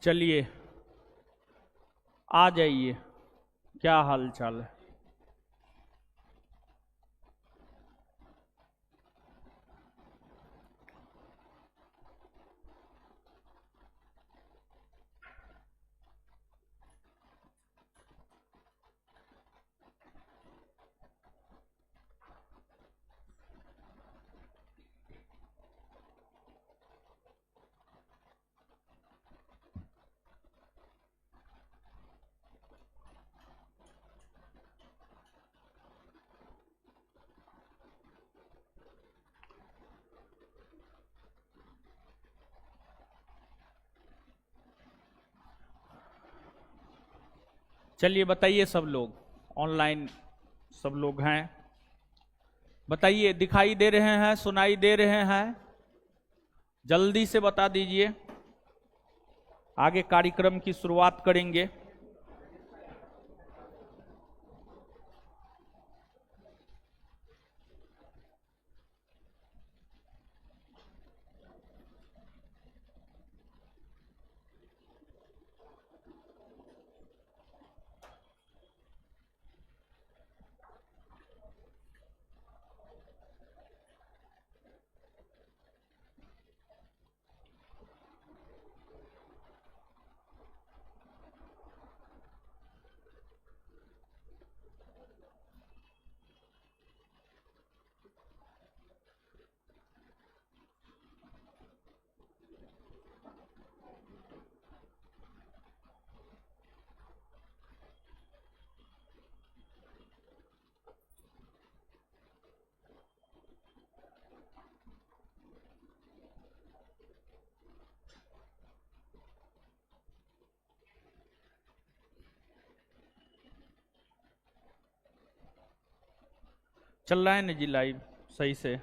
चलिए आ जाइए, क्या हाल चाल है। चलिए बताइए, सब लोग ऑनलाइन सब लोग हैं, बताइए दिखाई दे रहे हैं, सुनाई दे रहे हैं, जल्दी से बता दीजिए। आगे कार्यक्रम की शुरुआत करेंगे। चल रहा है ना जी लाइव सही से?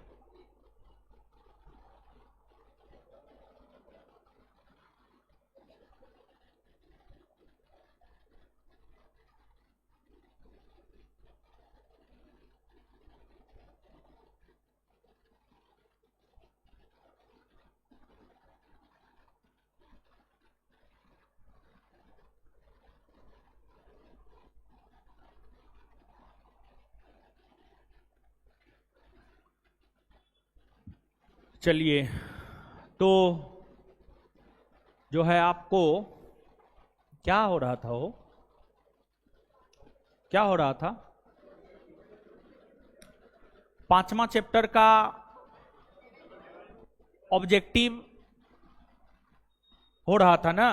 चलिए, तो जो है आपको क्या हो रहा था, वो क्या हो रहा था, 5वां चैप्टर का ऑब्जेक्टिव हो रहा था ना,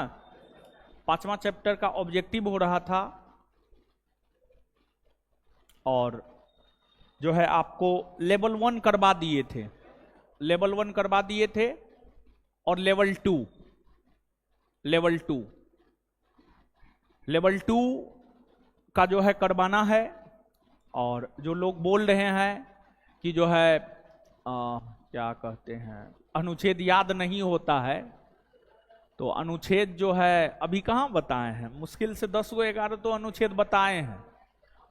5वां चैप्टर का ऑब्जेक्टिव हो रहा था, और जो है आपको लेवल 1 करवा दिए थे, लेवल 1 करवा दिए थे, और लेवल 2 का जो है करवाना है। और जो लोग बोल रहे हैं कि जो है क्या कहते हैं, अनुच्छेद याद नहीं होता है, तो अनुच्छेद जो है अभी कहाँ बताए हैं, मुश्किल से 10 को 11 तो अनुच्छेद बताए हैं,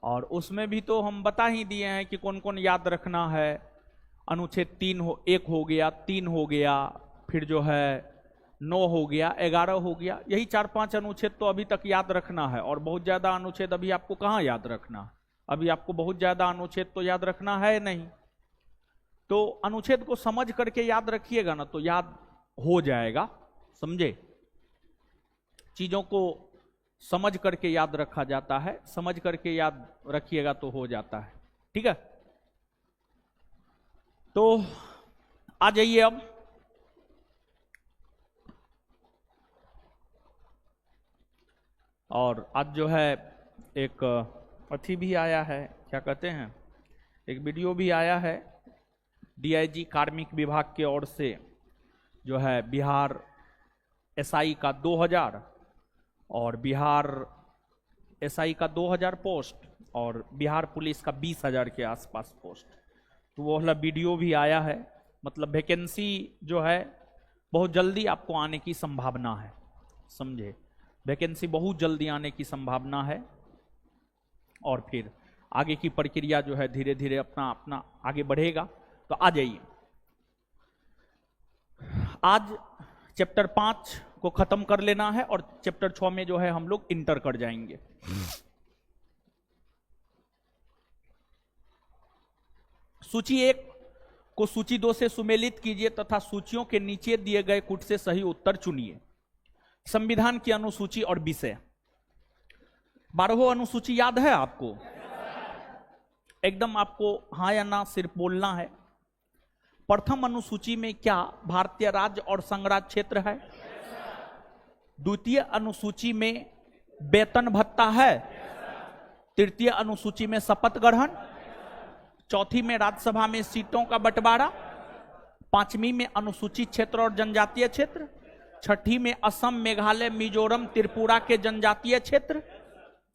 और उसमें भी तो हम बता ही दिए हैं कि कौन कौन याद रखना है। अनुच्छेद 1 हो गया, 3 हो गया, फिर जो है 9 हो गया, 11 हो गया, यही 4-5 अनुच्छेद तो अभी तक याद रखना है। और बहुत ज्यादा अनुच्छेद अभी आपको कहाँ याद रखना है, अभी आपको बहुत ज्यादा अनुच्छेद तो याद रखना है नहीं। तो अनुच्छेद को समझ करके याद रखिएगा ना, तो याद हो जाएगा, समझे। चीजों को समझ करके याद रखा जाता है, समझ करके याद रखिएगा तो हो जाता है, ठीक है। तो आ जाइए अब। और आज जो है एक अथी भी आया है, क्या कहते हैं, एक वीडियो भी आया है, डीआईजी कार्मिक विभाग की ओर से जो है बिहार एसआई का 2000 और बिहार एसआई का 2000 पोस्ट और बिहार पुलिस का 20,000 के आसपास पोस्ट, तो वो वाला वीडियो भी आया है। मतलब वैकेंसी जो है बहुत जल्दी आपको आने की संभावना है, समझे, वैकेंसी बहुत जल्दी आने की संभावना है। और फिर आगे की प्रक्रिया जो है धीरे धीरे अपना अपना आगे बढ़ेगा। तो आ जाइए, आज चैप्टर 5 को खत्म कर लेना है और चैप्टर 6 में जो है हम लोग इंटर कर जाएंगे। सूची 1 को सूची 2 से सुमेलित कीजिए तथा सूचियों के नीचे दिए गए कुट से सही उत्तर चुनिए। संविधान की अनुसूची और विषय। 12वां अनुसूची याद है आपको? एकदम आपको हाँ या ना सिर्फ बोलना है। प्रथम अनुसूची में क्या भारतीय राज्य और संघराज्य क्षेत्र है? द्वितीय अनुसूची में वेतन भत्ता है? तृतीय अनुसूची में शपथ ग्रहण? चौथी में राज्यसभा में सीटों का बंटवारा? पांचवी में अनुसूचित क्षेत्र और जनजातीय क्षेत्र? छठी में असम, मेघालय, मिजोरम, त्रिपुरा के जनजातीय क्षेत्र?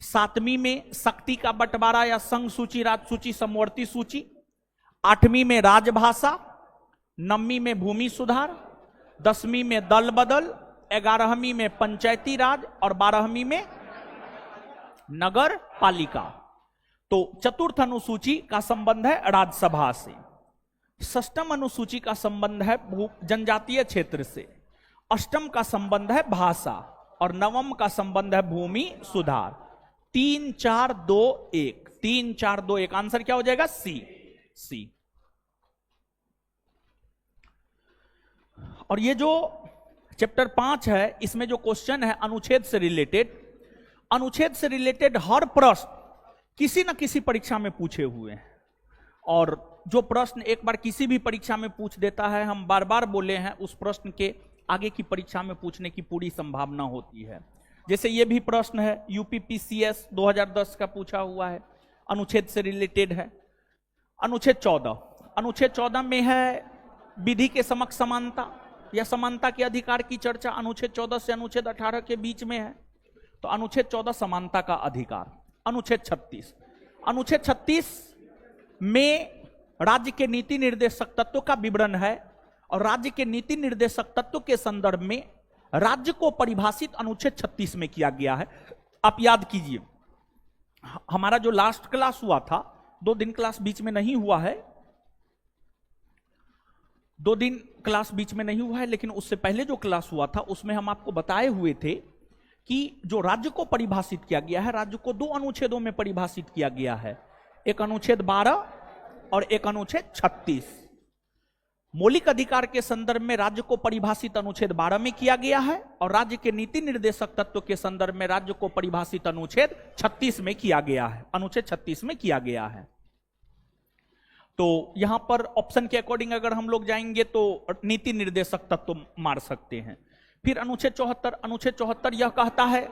सातवीं में शक्ति का बंटवारा या संघ सूची, राज सूची, समवर्ती सूची? आठवीं में राजभाषा? नवीं में भूमि सुधार? 10वीं में दल बदल? 11वीं में पंचायती राज और 12वीं में नगर पालिका। तो चतुर्थ अनुसूची का संबंध है राज्यसभा से। षष्ठम अनुसूची का संबंध है जनजातीय क्षेत्र से। अष्टम का संबंध है भाषा और नवम का संबंध है भूमि सुधार। 3 4 2 1, 3 4 2 1। आंसर क्या हो जाएगा? सी। और ये जो चैप्टर 5 है इसमें जो क्वेश्चन है अनुच्छेद से रिलेटेड, अनुच्छेद से रिलेटेड हर प्रश्न किसी न किसी परीक्षा में पूछे हुए हैं। और जो प्रश्न एक बार किसी भी परीक्षा में पूछ देता है, हम बार बार बोले हैं, उस प्रश्न के आगे की परीक्षा में पूछने की पूरी संभावना होती है। जैसे ये भी प्रश्न है यूपीपीसीएस 2010 का पूछा हुआ है, अनुच्छेद से रिलेटेड है। अनुच्छेद 14, अनुच्छेद 14 में है विधि के समक्ष समानता या समानता के अधिकार की चर्चा। अनुच्छेद 14 से अनुच्छेद 18 के बीच में है, तो अनुच्छेद 14 समानता का अधिकार। अनुच्छेद 36, अनुच्छेद 36 में राज्य के नीति निर्देशक तत्व का विवरण है और राज्य के नीति निर्देशक तत्व के संदर्भ में राज्य को परिभाषित अनुच्छेद 36 में किया गया है। आप याद कीजिए, हमारा जो लास्ट क्लास हुआ था, 2 दिन क्लास बीच में नहीं हुआ है, 2 दिन क्लास बीच में नहीं हुआ है, लेकिन उससे पहले जो क्लास हुआ था उसमें हम आपको बताए हुए थे कि जो राज्य को परिभाषित किया गया है, राज्य को 2 अनुच्छेदों में परिभाषित किया गया है, एक अनुच्छेद 12 और एक अनुच्छेद 36। मौलिक अधिकार के संदर्भ में राज्य को परिभाषित अनुच्छेद 12 में किया गया है और राज्य के नीति निर्देशक तत्व के संदर्भ में राज्य को परिभाषित अनुच्छेद 36 में किया गया है, अनुच्छेद 36 में किया गया है। तो यहां पर ऑप्शन के अकॉर्डिंग अगर हम लोग जाएंगे तो नीति निर्देशक तत्व मार सकते हैं। फिर अनुच्छेद 74, अनुच्छेद 74 यह कहता है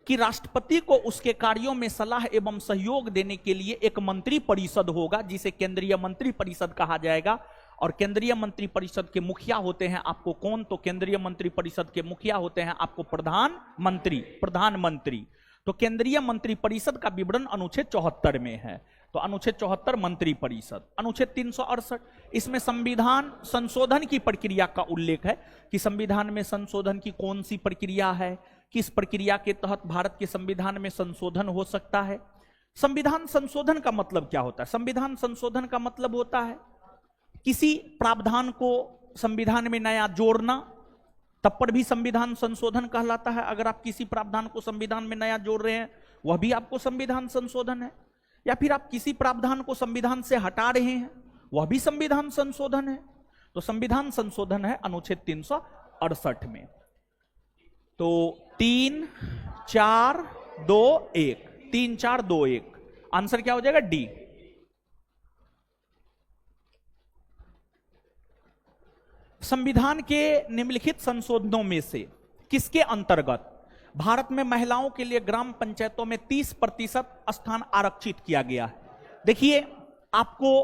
कि राष्ट्रपति को उसके कार्यों में सलाह एवं सहयोग देने के लिए एक मंत्री परिषद होगा जिसे केंद्रीय मंत्री परिषद कहा जाएगा। और केंद्रीय मंत्री परिषद के मुखिया होते हैं आपको कौन? तो केंद्रीय मंत्री परिषद के मुखिया होते हैं आपको प्रधानमंत्री। तो केंद्रीय मंत्री परिषद का विवरण अनुच्छेद 74 में है। तो अनुच्छेद 74 मंत्री परिषद। अनुच्छेद 368, इसमें संविधान संशोधन की प्रक्रिया का उल्लेख है कि संविधान में संशोधन की कौन सी प्रक्रिया है, किस प्रक्रिया के तहत भारत के संविधान में संशोधन हो सकता है। संविधान संशोधन का मतलब क्या होता है? संविधान संशोधन का मतलब होता है किसी प्रावधान को संविधान में नया जोड़ना, तब पर भी संविधान संशोधन कहलाता है। अगर आप किसी प्रावधान को संविधान में नया जोड़ रहे हैं वह भी आपको संविधान संशोधन है। या फिर आप किसी प्रावधान को संविधान से हटा रहे हैं वह भी संविधान संशोधन है। तो संविधान संशोधन है अनुच्छेद 368 में। तो 3 4 2 1, 3 4 2 1 आंसर क्या हो जाएगा? डी। संविधान के निम्नलिखित संशोधनों में से किसके अंतर्गत भारत में महिलाओं के लिए ग्राम पंचायतों में 30% स्थान आरक्षित किया गया है? देखिए, आपको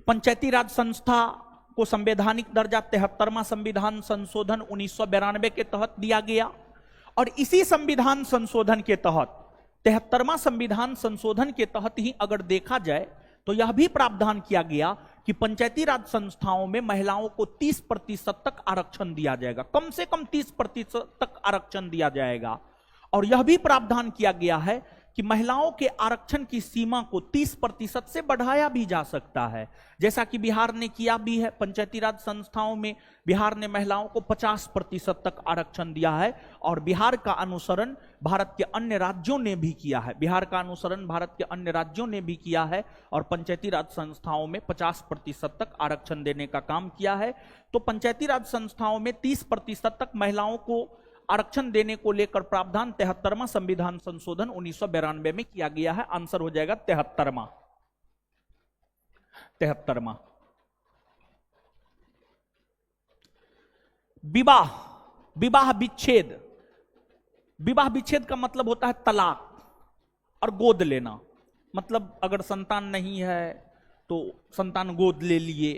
पंचायती राज संस्था को संवैधानिक दर्जा 73वां संविधान संशोधन 1992 के तहत दिया गया और इसी संविधान संशोधन के तहत 73वां संविधान संशोधन के तहत ही अगर देखा जाए तो यह भी प्रावधान किया गया कि पंचायती राज संस्थाओं में महिलाओं को 30% तक आरक्षण दिया जाएगा, कम से कम 30% तक आरक्षण दिया जाएगा। और यह भी प्रावधान किया गया है कि महिलाओं के आरक्षण की सीमा को 30% से बढ़ाया भी जा सकता है, जैसा कि बिहार ने किया भी है। पंचायती राज संस्थाओं में बिहार ने महिलाओं को 50% तक आरक्षण दिया है और बिहार का अनुसरण भारत के अन्य राज्यों ने भी किया है। बिहार का अनुसरण भारत के अन्य राज्यों ने भी किया है और पंचायती राज संस्थाओं में 50% तक आरक्षण देने का काम किया है। तो पंचायती राज संस्थाओं में 30% तक महिलाओं को आरक्षण देने को लेकर प्रावधान 73वां संविधान संशोधन 1992 में किया गया है। आंसर हो जाएगा 73वां। विवाह विच्छेद का मतलब होता है तलाक और गोद लेना। मतलब अगर संतान नहीं है तो संतान गोद ले लिए।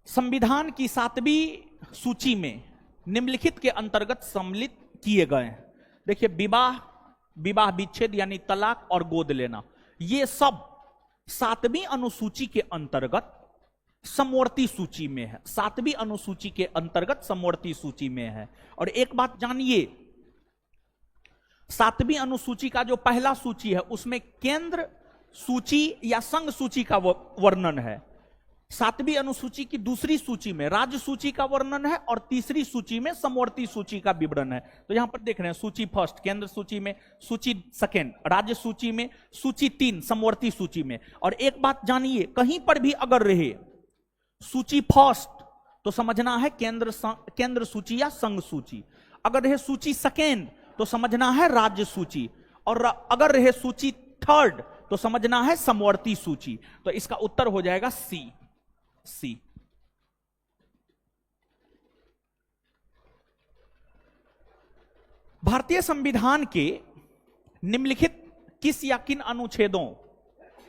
संविधान की 7वीं सूची में निम्नलिखित के अंतर्गत सम्मिलित किए गए हैं। देखिए, विवाह विच्छेद यानी तलाक और गोद लेना, ये सब 7वीं अनुसूची के अंतर्गत समवर्ती सूची में है। 7वीं अनुसूची के अंतर्गत समवर्ती सूची में है। और एक बात जानिए, 7वीं अनुसूची का जो पहला सूची है उसमें केंद्र सूची या संघ सूची का वर्णन है। 7वीं अनुसूची की दूसरी सूची में राज्य सूची का वर्णन है और तीसरी सूची में समवर्ती सूची का विवरण है। तो यहां पर देख रहे हैं, सूची फर्स्ट केंद्र सूची में, सूची सेकेंड राज्य सूची में, सूची 3 समवर्ती सूची में। और एक बात जानिए, कहीं पर भी अगर रहे सूची फर्स्ट तो समझना है केंद्र सूची या संघ सूची, अगर रहे सूची सेकेंड तो समझना है राज्य सूची, और अगर रहे सूची थर्ड तो समझना है समवर्ती सूची। तो इसका उत्तर हो जाएगा सी। भारतीय संविधान के निम्नलिखित किस या किन अनुच्छेदों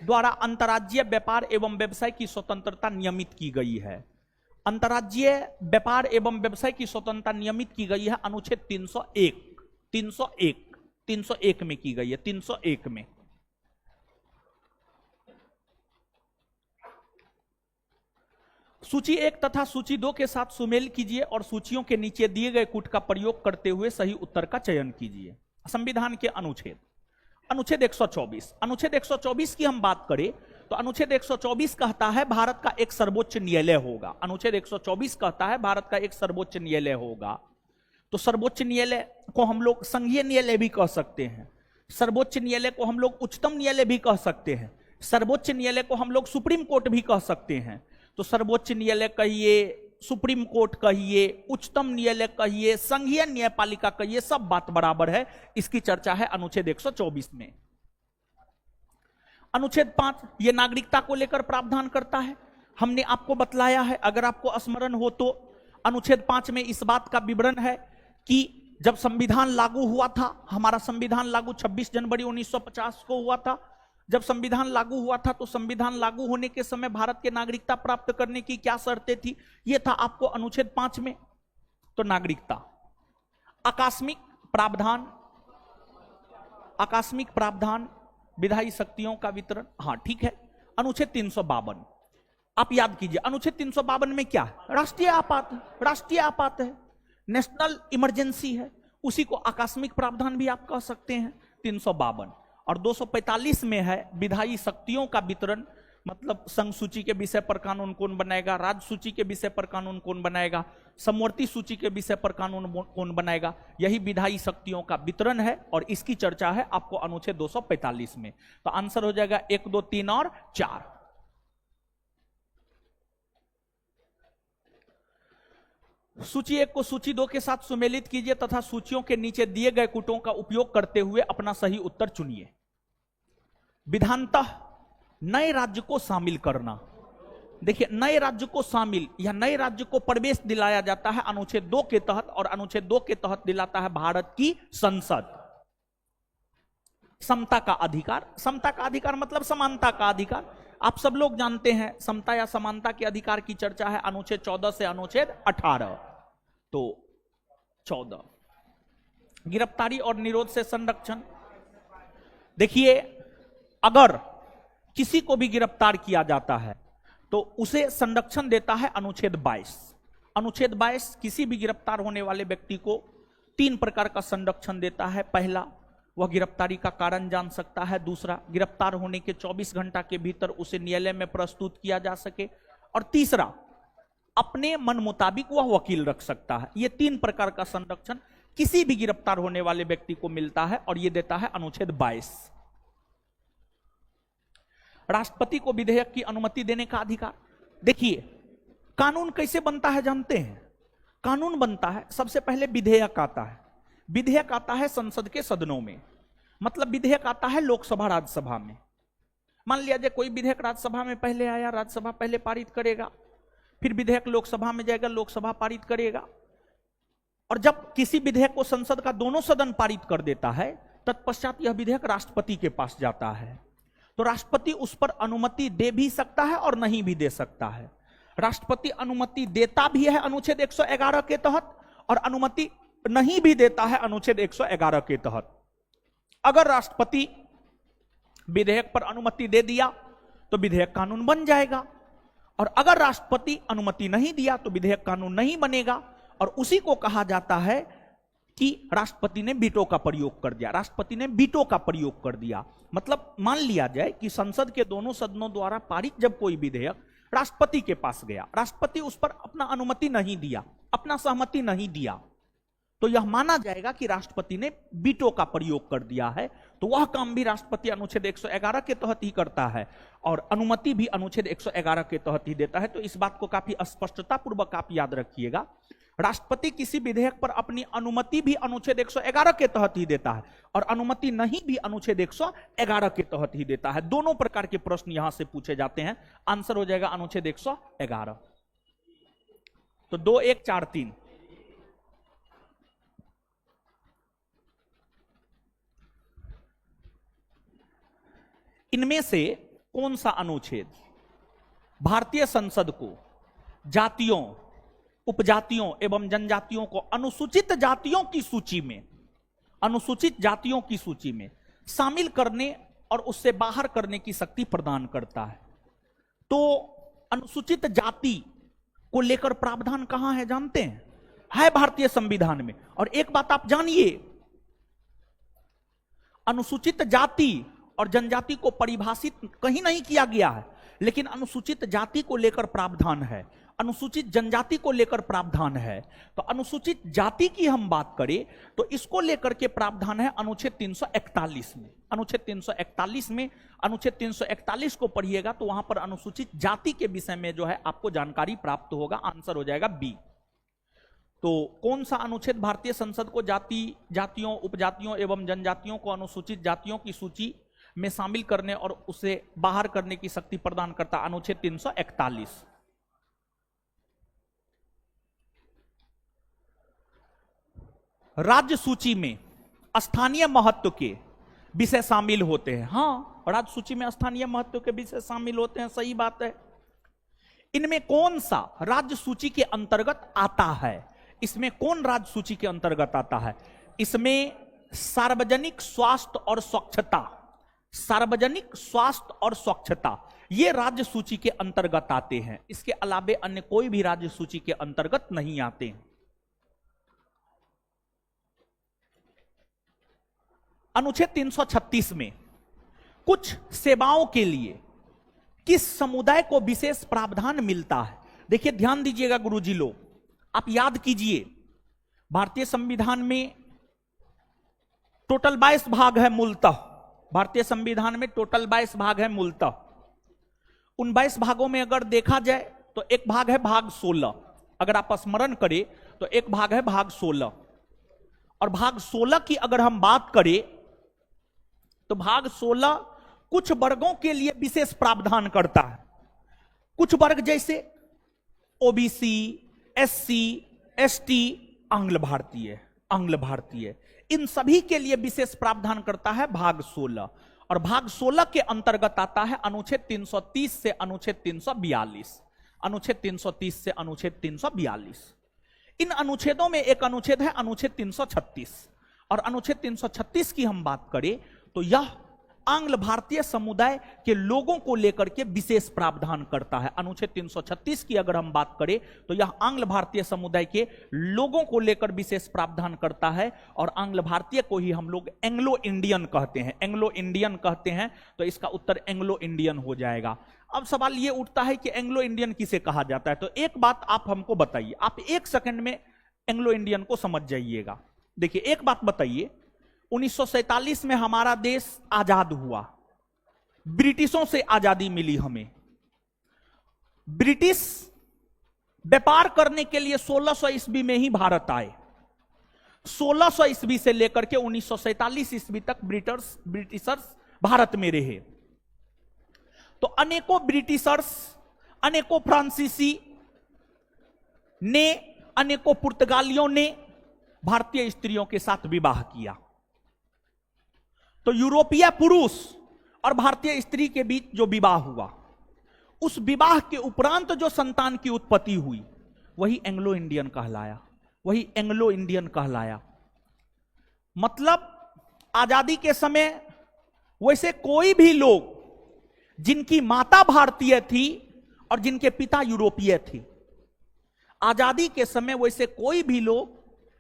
द्वारा अंतर्राज्यीय व्यापार एवं व्यवसाय की स्वतंत्रता नियमित की गई है? अंतर्राज्यीय व्यापार एवं व्यवसाय की स्वतंत्रता नियमित की गई है अनुच्छेद 301 में की गई है। 301 में सूची 1 तथा सूची 2 के साथ सुमेल कीजिए और सूचियों के नीचे दिए गए कूट का प्रयोग करते हुए सही उत्तर का चयन कीजिए। संविधान के अनुच्छेद 124। अनुच्छेद 124 की हम बात करें तो अनुच्छेद 124 कहता है भारत का एक सर्वोच्च न्यायालय होगा। अनुच्छेद 124 कहता है भारत का एक सर्वोच्च न्यायालय होगा। तो सर्वोच्च न्यायालय को हम लोग संघीय न्यायालय भी कह सकते हैं, सर्वोच्च न्यायालय को हम लोग उच्चतम न्यायालय भी कह सकते हैं, सर्वोच्च न्यायालय को हम लोग सुप्रीम कोर्ट भी कह सकते हैं। तो सर्वोच्च न्यायालय कहिए, सुप्रीम कोर्ट कहिए, उच्चतम न्यायालय कहिए, संघीय न्यायपालिका कहिए, सब बात बराबर है। इसकी चर्चा है अनुच्छेद 124 में। अनुच्छेद 5 ये नागरिकता को लेकर प्रावधान करता है। हमने आपको बतलाया है, अगर आपको स्मरण हो तो अनुच्छेद 5 में इस बात का विवरण है कि जब संविधान लागू हुआ था, हमारा संविधान लागू 26 जनवरी 1950 को हुआ था। जब संविधान लागू हुआ था तो संविधान लागू होने के समय भारत के नागरिकता प्राप्त करने की क्या शर्तें थी, यह था आपको अनुच्छेद 5 में। तो नागरिकता, आकस्मिक प्रावधान, विधायी शक्तियों का वितरण, हाँ ठीक है। अनुच्छेद 352 आप याद कीजिए, अनुच्छेद 352 में क्या है? राष्ट्रीय आपात है, नेशनल इमरजेंसी है, उसी को आकस्मिक प्रावधान भी आप कह सकते हैं। 352 और 245 में है विधायी शक्तियों का वितरण, मतलब संघ सूची के विषय पर कानून कौन बनाएगा, राज्य सूची के विषय पर कानून कौन बनाएगा, समवर्ती सूची के विषय पर कानून कौन बनाएगा, यही विधायी शक्तियों का वितरण है और इसकी चर्चा है आपको अनुच्छेद 245 में। तो आंसर हो जाएगा 1, 2, 3 और 4। सूची 1 को सूची 2 के साथ सुमेलित कीजिए तथा सूचियों के नीचे दिए गए कूटों का उपयोग करते हुए अपना सही उत्तर चुनिए। विधानतः नए राज्य को शामिल करना। देखिए, नए राज्य को शामिल या नए राज्य को प्रवेश दिलाया जाता है अनुच्छेद 2 के तहत, और अनुच्छेद 2 के तहत दिलाता है भारत की संसद। समता का अधिकार मतलब समानता का अधिकार। आप सब लोग जानते हैं समता या समानता के अधिकार की चर्चा है अनुच्छेद 14 से अनुच्छेद 18। तो 14 गिरफ्तारी और निरोध से संरक्षण। देखिए, अगर किसी को भी गिरफ्तार किया जाता है तो उसे संरक्षण देता है अनुच्छेद 22। अनुच्छेद 22 किसी भी गिरफ्तार होने वाले व्यक्ति को 3 प्रकार का संरक्षण देता है। पहला, वह गिरफ्तारी का कारण जान सकता है। दूसरा, गिरफ्तार होने के 24 घंटा के भीतर उसे न्यायालय में प्रस्तुत किया जा सके। और तीसरा, अपने मन मुताबिक वह वकील रख सकता है। ये 3 प्रकार का संरक्षण किसी भी गिरफ्तार होने वाले व्यक्ति को मिलता है और यह देता है अनुच्छेद 22। राष्ट्रपति को विधेयक की अनुमति देने का अधिकार। देखिए, कानून कैसे बनता है जानते हैं? कानून बनता है, सबसे पहले विधेयक आता है। विधेयक आता है संसद के सदनों में, मतलब विधेयक आता है लोकसभा राज्यसभा में। मान लिया जाए कोई विधेयक राज्यसभा में पहले आया, राज्यसभा पहले पारित करेगा, फिर विधेयक लोकसभा में जाएगा, लोकसभा पारित करेगा। और जब किसी विधेयक को संसद का दोनों सदन पारित कर देता है, तत्पश्चात यह विधेयक राष्ट्रपति के पास जाता है। तो राष्ट्रपति उस पर अनुमति दे भी सकता है और नहीं भी दे सकता है। राष्ट्रपति अनुमति देता भी है अनुच्छेद 111 के तहत, और अनुमति नहीं भी देता है अनुच्छेद 111 के तहत। अगर राष्ट्रपति विधेयक पर अनुमति दे दिया तो विधेयक कानून बन जाएगा, और अगर राष्ट्रपति अनुमति नहीं दिया तो विधेयक कानून नहीं बनेगा। और उसी को कहा जाता है कि राष्ट्रपति ने वीटो का प्रयोग कर दिया। राष्ट्रपति ने वीटो का प्रयोग कर दिया, मतलब मान लिया जाए कि संसद के दोनों सदनों द्वारा पारित जब कोई विधेयक राष्ट्रपति के पास गया, राष्ट्रपति उस पर अपना अनुमति नहीं दिया, अपना सहमति नहीं दिया, तो यह माना जाएगा कि राष्ट्रपति ने वीटो का प्रयोग कर दिया है। तो वह काम भी राष्ट्रपति अनुच्छेद 111 के तहत ही करता है और अनुमति भी अनुच्छेद 111 के तहत ही देता है। तो इस बात को काफी स्पष्टता पूर्वक आप याद रखिएगा। राष्ट्रपति किसी विधेयक पर अपनी अनुमति भी अनुच्छेद 111 के तहत ही देता है और अनुमति नहीं भी अनुच्छेद 111 के तहत ही देता है। दोनों प्रकार के प्रश्न यहां से पूछे जाते हैं। आंसर हो जाएगा अनुच्छेद 111। तो 2 1 4 3। इनमें से कौन सा अनुच्छेद भारतीय संसद को जातियों, उपजातियों एवं जनजातियों को अनुसूचित जातियों की सूची में, अनुसूचित जातियों की सूची में शामिल करने और उससे बाहर करने की शक्ति प्रदान करता है? तो अनुसूचित जाति को लेकर प्रावधान कहां है जानते हैं? है भारतीय संविधान में। और एक बात आप जानिए, अनुसूचित जाति और जनजाति को परिभाषित कहीं नहीं किया गया है, लेकिन अनुसूचित जाति को लेकर प्रावधान है, अनुसूचित जनजाति को लेकर प्रावधान है। तो अनुसूचित जाति की हम बात करें तो इसको लेकर के प्रावधान है अनुच्छेद 341 में। अनुच्छेद 341 में, अनुच्छेद 341 को पढ़िएगा तो वहां पर अनुसूचित जाति के विषय में जो है आपको जानकारी प्राप्त होगा। आंसर हो जाएगा बी। तो कौन सा अनुच्छेद भारतीय संसद को जातियों, उपजातियों एवं जनजातियों को अनुसूचित जातियों की सूची में शामिल करने और उसे बाहर करने की शक्ति प्रदान करता? अनुच्छेद 341। राज्य सूची में स्थानीय महत्व के विषय शामिल होते हैं। हाँ, राज्य सूची में स्थानीय महत्व के विषय शामिल होते हैं, सही बात है। इनमें कौन सा राज्य सूची के अंतर्गत आता है? इसमें कौन राज्य सूची के अंतर्गत आता है? इसमें सार्वजनिक स्वास्थ्य और स्वच्छता, सार्वजनिक स्वास्थ्य और स्वच्छता ये राज्य सूची के अंतर्गत आते हैं। इसके अलावे अन्य कोई भी राज्य सूची के अंतर्गत नहीं आते हैं। अनुच्छेद 336 में कुछ सेवाओं के लिए किस समुदाय को विशेष प्रावधान मिलता है? देखिए, ध्यान दीजिएगा गुरुजी लोग, आप याद कीजिए, भारतीय संविधान में टोटल 22 भाग है मूलतः। भारतीय संविधान में टोटल 22 भाग है मूलतः। उन 22 भागों में अगर देखा जाए तो एक भाग है भाग 16। अगर आप स्मरण करें तो एक भाग है भाग 16, और भाग 16 की अगर हम बात करें तो भाग 16 कुछ वर्गों के लिए विशेष प्रावधान करता है। कुछ वर्ग जैसे ओबीसी, एससी, एसटी, आंग्ल भारतीय, इन सभी के लिए विशेष प्रावधान करता है भाग 16। और भाग 16 के अंतर्गत आता है अनुच्छेद 330 से अनुच्छेद 342। अनुच्छेद 330 से अनुच्छेद 342। इन अनुच्छेदों में एक अनुच्छेद है अनुच्छेद 336, और अनुच्छेद 336 की हम बात करें तो यह आंग्ल भारतीय समुदाय के लोगों को लेकर के विशेष प्रावधान करता है। अनुच्छेद 336 की अगर हम बात करें तो यह आंग्ल भारतीय समुदाय के लोगों को लेकर विशेष प्रावधान करता है, और आंग्ल भारतीय को ही हम लोग एंग्लो इंडियन कहते हैं। एंग्लो इंडियन कहते हैं तो इसका उत्तर एंग्लो इंडियन हो जाएगा। अब सवाल यह उठता है कि एंग्लो इंडियन किसे कहा जाता है, तो एक बात आप हमको बताइए, आप एक सेकंड में एंग्लो इंडियन को समझ जाइएगा। देखिए एक बात बताइए, 1947 में हमारा देश आजाद हुआ, ब्रिटिशों से आजादी मिली हमें। ब्रिटिश व्यापार करने के लिए 1600 ईस्वी में ही भारत आए। 1600 ईस्वी से लेकर के 1947 ईस्वी तक ब्रिटिशर्स भारत में रहे। तो अनेकों ब्रिटिशर्स, अनेकों फ्रांसीसी ने, अनेकों पुर्तगालियों ने भारतीय स्त्रियों के साथ विवाह किया। तो यूरोपीय पुरुष और भारतीय स्त्री के बीच जो विवाह हुआ, उस विवाह के उपरांत जो संतान की उत्पत्ति हुई, वही एंग्लो इंडियन कहलाया, वही एंग्लो इंडियन कहलाया। मतलब आजादी के समय वैसे कोई भी लोग जिनकी माता भारतीय थी और जिनके पिता यूरोपीय थे, आजादी के समय वैसे कोई भी लोग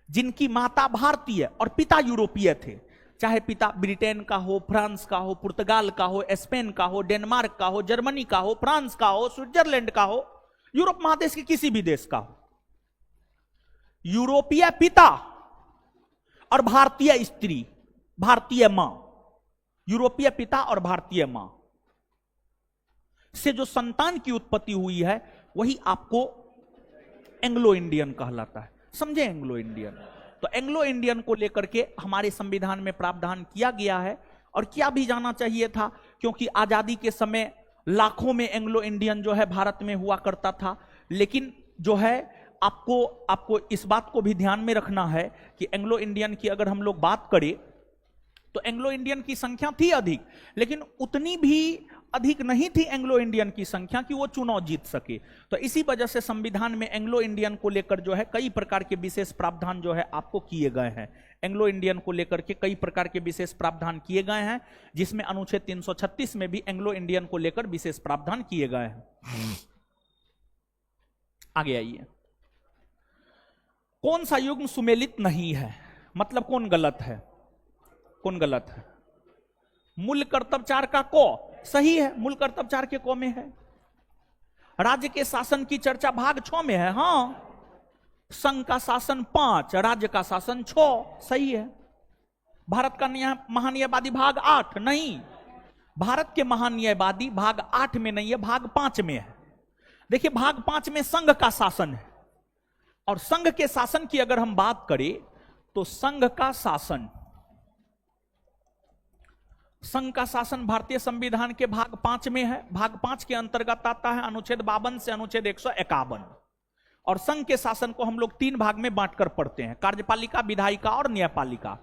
जिनकी माता भारतीय और पिता यूरोपीय थे, चाहे पिता ब्रिटेन का हो, फ्रांस का हो, पुर्तगाल का हो, स्पेन का हो, डेनमार्क का हो, जर्मनी का हो, फ्रांस का हो, स्विट्जरलैंड का हो, यूरोप महादेश के किसी भी देश का हो, यूरोपीय पिता और भारतीय स्त्री, भारतीय मां, यूरोपीय पिता और भारतीय मां से जो संतान की उत्पत्ति हुई है, वही आपको एंग्लो इंडियन कहलाता है। समझे एंग्लो इंडियन? तो एंग्लो इंडियन को लेकर के हमारे संविधान में प्रावधान किया गया है, और किया भी जाना चाहिए था, क्योंकि आजादी के समय लाखों में एंग्लो इंडियन जो है भारत में हुआ करता था। लेकिन जो है आपको इस बात को भी ध्यान में रखना है कि एंग्लो इंडियन की अगर हम लोग बात करें तो एंग्लो इंडियन की संख्या थी अधिक, लेकिन उतनी भी अधिक नहीं थी एंग्लो इंडियन की संख्या कि वो चुनाव जीत सके। तो इसी वजह से संविधान में एंग्लो इंडियन को लेकर जो है कई प्रकार के विशेष प्रावधान जो है आपको किए गए हैं। एंग्लो इंडियन को लेकर के कई प्रकार के विशेष प्रावधान किए गए हैं, जिसमें अनुच्छेद 336 में भी एंग्लो इंडियन को लेकर विशेष प्रावधान किए गए हैं। आगे आइए, कौन सा युग्म सुमेलित नहीं है, मतलब कौन गलत है? कौन गलत है? मूल कर्तव्य 4 का को सही है, मूल कर्तव्य 4 के को में है। राज्य के शासन की चर्चा भाग 6 में है। हाँ, संघ का शासन 5, राज्य का शासन 6, सही है। भारत का महान्यायवादी भाग 8 नहीं, भारत के महान्यायवादी भाग 8 में नहीं है, भाग 5 में है। देखिए भाग 5 में संघ का शासन है, और संघ के शासन की अगर हम बात करें तो संघ का शासन भारतीय संविधान के भाग 5 में है। भाग 5 के अंतर्गत आता है अनुच्छेद 52 से अनुच्छेद 151, और संघ के शासन को हम लोग 3 भाग में बांटकर पढ़ते हैं, कार्यपालिका, विधायिका और न्यायपालिका।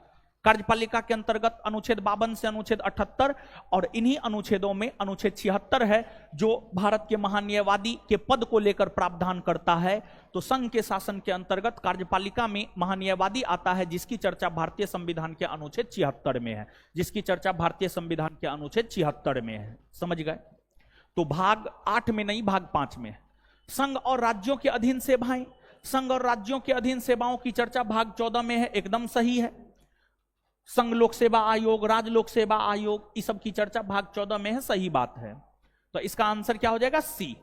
कार्यपालिका के अंतर्गत अनुच्छेद 52 से अनुच्छेद 78, और इन्हीं अनुच्छेदों में अनुच्छेद 76 है जो भारत के महान्यायवादी के पद को लेकर प्रावधान करता है। तो संघ के शासन के अंतर्गत कार्यपालिका में महान्यायवादी आता है, जिसकी चर्चा भारतीय संविधान के अनुच्छेद 76 में है, जिसकी चर्चा भारतीय संविधान के अनुच्छेद 76 में है। समझ गए? तो भाग 8 में नहीं, भाग 5 में है। संघ और राज्यों के अधीन सेवाएं, संघ और राज्यों के अधीन सेवाओं की चर्चा भाग 14 में है, एकदम सही है। संघ लोक सेवा आयोग, राज्य लोक सेवा आयोग, इस सब की चर्चा भाग 14 में है, सही बात है। तो इसका आंसर क्या हो जाएगा? सी।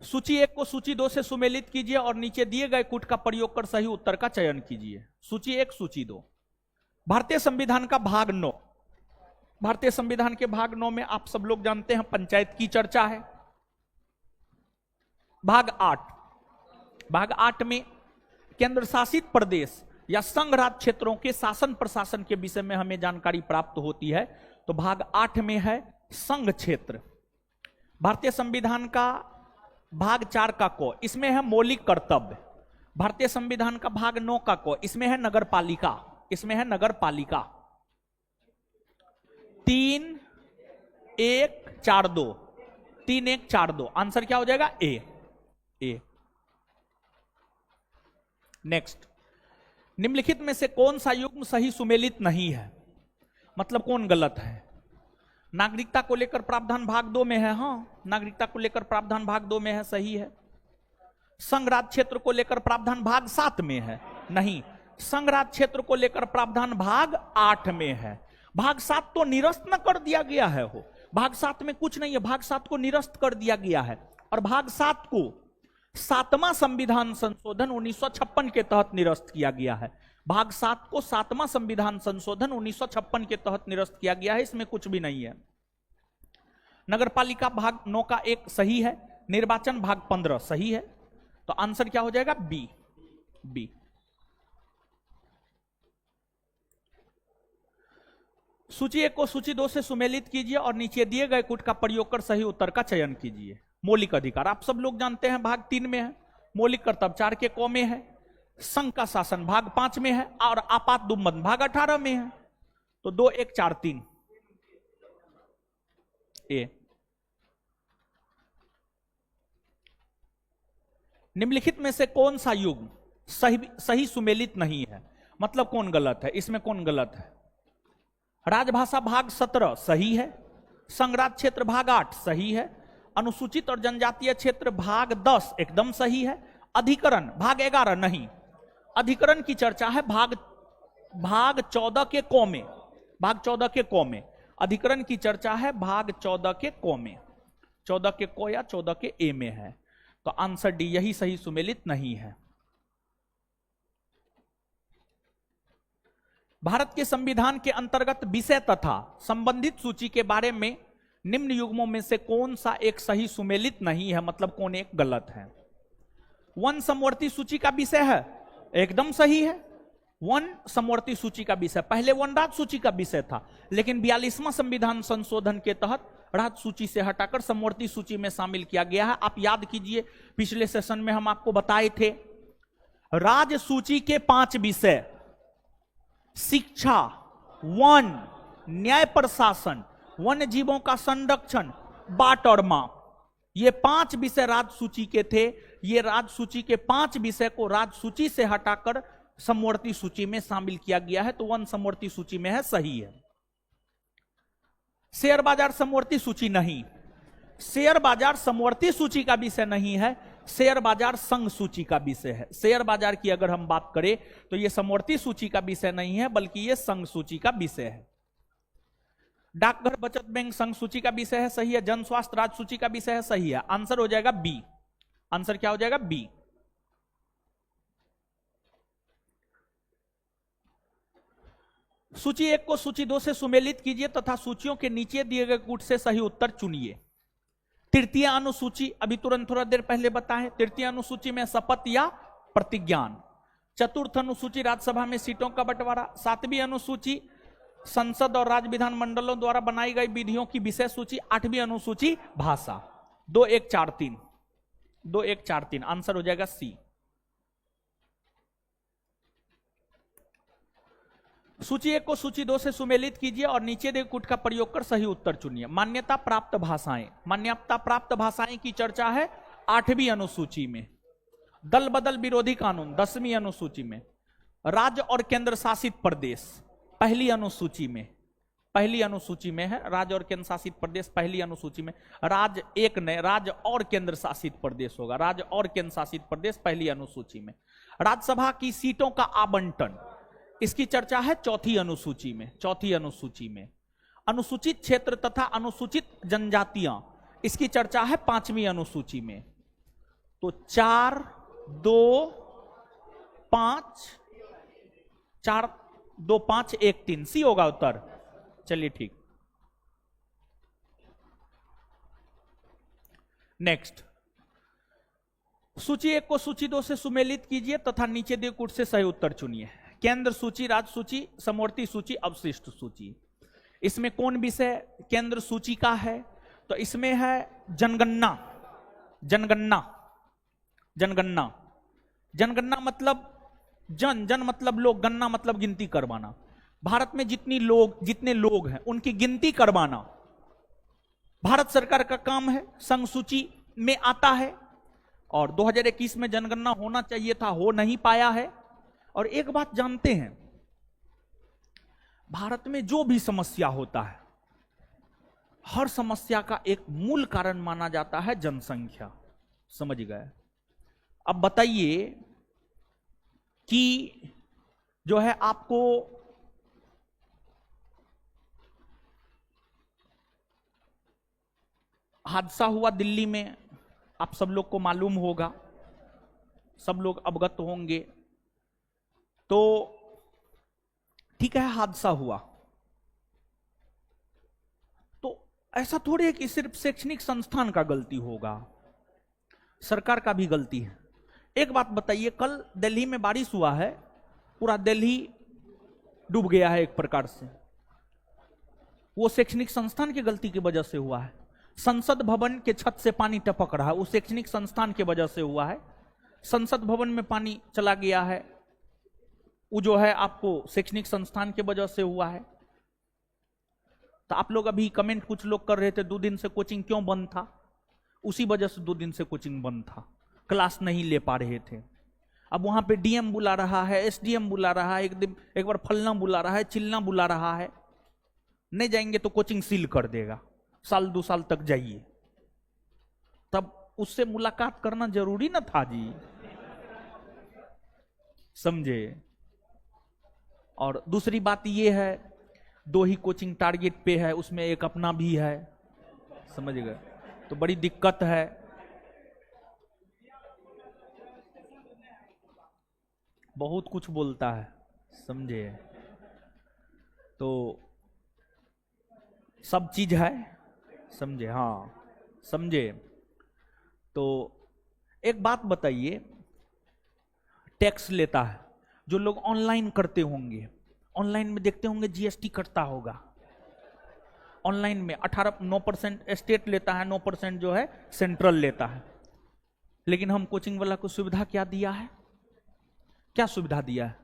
सूची 1 को सूची 2 से सुमेलित कीजिए और नीचे दिए गए कूट का प्रयोग कर सही उत्तर का चयन कीजिए। सूची 1, सूची 2। भारतीय संविधान का भाग 9, भारतीय संविधान के भाग 9 में आप सब लोग जानते हैं पंचायत की चर्चा है। भाग 8, भाग 8 में केंद्र शासित प्रदेश या संघ राज्य क्षेत्रों के शासन प्रशासन के विषय में हमें जानकारी प्राप्त होती है। तो भाग 8 में है संघ क्षेत्र। भारतीय संविधान का भाग 4 का को, इसमें है मौलिक कर्तव्य। भारतीय संविधान का भाग 9 का को, इसमें है नगर पालिका, इसमें है नगर पालिका। 3, 1, 4, 2, 3, 1, 4, 2, आंसर क्या हो जाएगा? ए। नेक्स्ट, निम्नलिखित में से कौन सा युग्म सही सुमेलित नहीं है, मतलब कौन गलत है। नागरिकता को लेकर प्रावधान भाग 2 में है, हाँ नागरिकता को लेकर प्रावधान भाग 2 में है, सही है। संघ राज्य क्षेत्र को लेकर प्रावधान भाग 7 में है, नहीं। संघ राज्य क्षेत्र को लेकर प्रावधान भाग 8 में है। भाग 7 तो निरस्त न कर दिया गया है, हो भाग 7 में कुछ नहीं है, भाग 7 को निरस्त कर दिया गया है। और भाग 7 को 7वां संविधान संशोधन 1956 के तहत निरस्त किया गया है। भाग 7 को 7वां संविधान संशोधन 1956 के तहत निरस्त किया गया है, इसमें कुछ भी नहीं है। नगरपालिका भाग 9 का 1 सही है, निर्वाचन भाग 15 सही है, तो आंसर क्या हो जाएगा, बी। बी। सूची 1 को सूची 2 से सुमेलित कीजिए और नीचे दिए गए कूट का प्रयोग कर सही उत्तर का चयन कीजिए। मौलिक अधिकार आप सब लोग जानते हैं भाग 3 में है, मौलिक कर्तव्य 4 के क में है, संघ का शासन भाग 5 में है और आपात दुम्बन भाग 18 में है। तो 2 1 4 3 ए। निम्नलिखित में से कौन सा युग्म सही सुमेलित नहीं है, मतलब कौन गलत है, इसमें कौन गलत है। राजभाषा भाग 17 सही है, संघ राज्य क्षेत्र भाग 8 सही है, अनुसूचित और जनजातीय क्षेत्र भाग 10 एकदम सही है, अधिकरण भाग 11 नहीं। अधिकरण की चर्चा है भाग 14 के क में, भाग 14 के क में अधिकरण की चर्चा है भाग 14 के क में, 14 के क या 14 के ए में है। तो आंसर डी यही सही सुमेलित नहीं है। भारत के संविधान के अंतर्गत विषय तथा संबंधित सूची के बारे में निम्न युग्मों में से कौन सा एक सही सुमेलित नहीं है, मतलब कौन एक गलत है। वन समवर्ती सूची का विषय है, एकदम सही है। वन समवर्ती सूची का विषय पहले वन राज्य सूची का विषय था, लेकिन 42वां संविधान संशोधन के तहत राज्य सूची से हटाकर समवर्ती सूची में शामिल किया गया है। आप याद कीजिए, पिछले सेशन में हम आपको बताए थे राज्य सूची के 5 विषय, शिक्षा, वन, न्याय प्रशासन, वन्य जीवों का संरक्षण, बाट और माप, ये 5 विषय राज्य सूची के थे। ये राज्य सूची के 5 विषय को राज्य सूची से हटाकर समवर्ती सूची में शामिल किया गया है, तो वन समवर्ती सूची में है, सही है। शेयर बाजार समवर्ती सूची नहीं, शेयर बाजार समवर्ती सूची का विषय नहीं है, शेयर बाजार संघ सूची का विषय है। शेयर बाजार की अगर हम बात करें तो यह समवर्ती सूची का विषय नहीं है, बल्कि यह संघ सूची का विषय है। डाकघर बचत बैंक संघ सूची का विषय है, सही है। जन स्वास्थ्य राज्य सूची का विषय है, सही है। आंसर हो जाएगा बी। आंसर क्या हो जाएगा, बी। सूची 1 को सूची 2 से सुमेलित कीजिए तथा सूचियों के नीचे दिए गए कूट से सही उत्तर चुनिए। तृतीय अनुसूची अभी तुरंत थोड़ा देर पहले बताएं, तृतीय अनुसूची में शपथ या प्रतिज्ञान। चतुर्थ अनुसूची राज्यसभा में सीटों का बंटवारा। 7वीं अनुसूची संसद और राज्य विधान मंडलों द्वारा बनाई गई विधियों की विषय सूची। 8वीं अनुसूची भाषा। 2 1 4 3 2 1 4 3 आंसर हो जाएगा सी। सूची 1 को सूची 2 से सुमेलित कीजिए और नीचे दिए कूट का प्रयोग कर सही उत्तर चुनिए। मान्यता प्राप्त भाषाएं, मान्यता प्राप्त भाषाएं की चर्चा है 8वीं अनुसूची में। दल बदल विरोधी कानून 10वीं अनुसूची में। राज्य और केंद्र शासित प्रदेश पहली अनुसूची में, पहली अनुसूची में है। राज्य और केंद्र शासित प्रदेश पहली अनुसूची में। राज्य एक नए राज्य और केंद्र शासित प्रदेश होगा, राज्य और केंद्र शासित प्रदेश पहली अनुसूची में। राज्यसभा की सीटों का आवंटन, इसकी चर्चा है 4थी अनुसूची में, 4थी अनुसूची में। अनुसूचित क्षेत्र तथा अनुसूचित जनजातियां, इसकी चर्चा है 5वीं अनुसूची में। तो 4 2 5 4 2 5 1 3 सी होगा उत्तर। चलिए ठीक। नेक्स्ट, सूची 1 को सूची 2 से सुमेलित कीजिए तथा नीचे दिए कूट से सही उत्तर चुनिए। केंद्र सूची, राज्य सूची, समवर्ती सूची, अवशिष्ट सूची। इसमें कौन विषय केंद्र सूची का है? तो इसमें है जनगणना। जनगणना, जनगणना, जनगणना मतलब जन मतलब लोग, गणना मतलब गिनती करवाना। भारत में जितने लोग हैं उनकी गिनती करवाना भारत सरकार का काम है, संघ सूची में आता है। और 2021 में जनगणना होना चाहिए था, हो नहीं पाया है। और एक बात जानते हैं, भारत में जो भी समस्या होता है, हर समस्या का एक मूल कारण माना जाता है जनसंख्या। समझ गए? अब बताइए कि जो है आपको हादसा हुआ दिल्ली में, आप सब लोग को मालूम होगा, सब लोग अवगत होंगे। तो ठीक है, हादसा हुआ, तो ऐसा थोड़ी है कि सिर्फ शैक्षणिक संस्थान का गलती होगा, सरकार का भी गलती है। एक बात बताइए, कल दिल्ली में बारिश हुआ है, पूरा दिल्ली डूब गया है एक प्रकार से, वो शैक्षणिक संस्थान की गलती की वजह से हुआ है। संसद भवन के छत से पानी टपक रहा है, वो शैक्षणिक संस्थान की वजह से हुआ है। संसद भवन में पानी चला गया है, वो जो है आपको शैक्षणिक संस्थान की वजह से हुआ है। तो आप लोग अभी कमेंट कुछ लोग कर रहे थे 2 दिन से कोचिंग क्यों बंद था, उसी वजह से 2 दिन से कोचिंग बंद था, क्लास नहीं ले पा रहे थे। अब वहां पे डीएम बुला रहा है, एसडीएम बुला रहा है, एक बार फलना बुला रहा है, चिलना बुला रहा है, नहीं जाएंगे तो कोचिंग सील कर देगा, साल 2 साल तक जाइए। तब उससे मुलाकात करना जरूरी ना था जी, समझे? और दूसरी बात यह है, 2 ही कोचिंग टारगेट पे है, उसमें एक अपना भी है, समझ गए? तो बड़ी दिक्कत है। बहुत कुछ बोलता है, समझे? तो सब चीज है, समझे? हाँ, समझे? तो एक बात बताइए, टैक्स लेता है, जो लोग ऑनलाइन करते होंगे, ऑनलाइन में देखते होंगे जीएसटी कटता होगा, ऑनलाइन में 9% स्टेट लेता है, 9% जो है सेंट्रल लेता है। लेकिन हम कोचिंग वाला को सुविधा क्या दिया है, क्या सुविधा दिया है?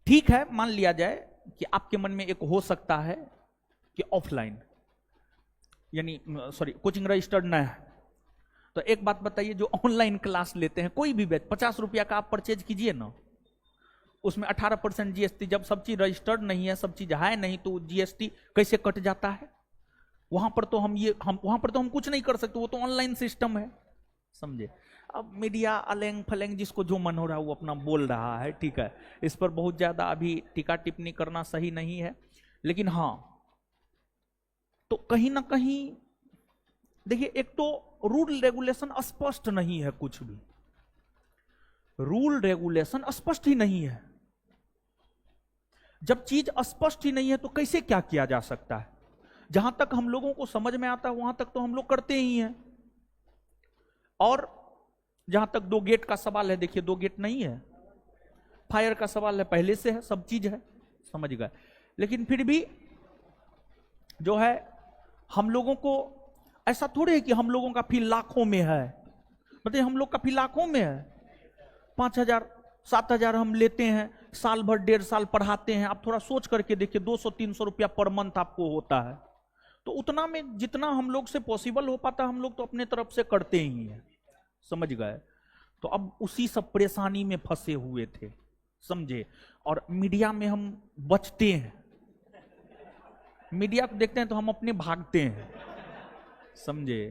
ठीक है, मान लिया जाए कि आपके मन में एक हो सकता है कि ऑफलाइन, यानी सॉरी कोचिंग रजिस्टर्ड न है, तो एक बात बताइए, जो ऑनलाइन क्लास लेते हैं, कोई भी बैच 50 रुपया का आप परचेज कीजिए ना, उसमें 18% जीएसटी, जब सब चीज रजिस्टर्ड नहीं है, सब चीज है नहीं, तो जीएसटी कैसे कट जाता है? वहां पर तो वहां पर तो हम कुछ नहीं कर सकते, वो तो ऑनलाइन सिस्टम है, समझे? अब मीडिया अलेंग फलेंग जिसको जो मन हो रहा है वो अपना बोल रहा है, ठीक है, इस पर बहुत ज्यादा अभी टीका टिप्पणी करना सही नहीं है। लेकिन हाँ, तो कहीं ना कहीं देखिए, एक तो रूल रेगुलेशन स्पष्ट नहीं है, कुछ भी रूल रेगुलेशन स्पष्ट ही नहीं है। जब चीज स्पष्ट ही नहीं है तो कैसे क्या किया जा सकता है? जहां तक हम लोगों को समझ में आता है वहां तक तो हम लोग करते ही हैं। और जहां तक 2 गेट का सवाल है, देखिए 2 गेट नहीं है, फायर का सवाल है, पहले से है, सब चीज है, समझ गए? लेकिन फिर भी जो है, हम लोगों को ऐसा थोड़े है कि हम लोगों का फी लाखों में है, बताइए, हम लोग का फी लाखों में है, 5,000 7,000 हम लेते हैं, साल भर 1.5 साल पढ़ाते हैं। आप थोड़ा सोच करके देखिए, 200-300 रुपया पर मंथ आपको होता है, तो उतना में जितना हम लोग से पॉसिबल हो पाता हम लोग तो अपने तरफ से करते ही हैं, समझ गए? तो अब उसी सब परेशानी में फंसे हुए थे, समझे? और मीडिया में हम बचते हैं, मीडिया को देखते हैं तो हम अपने भागते हैं, समझे?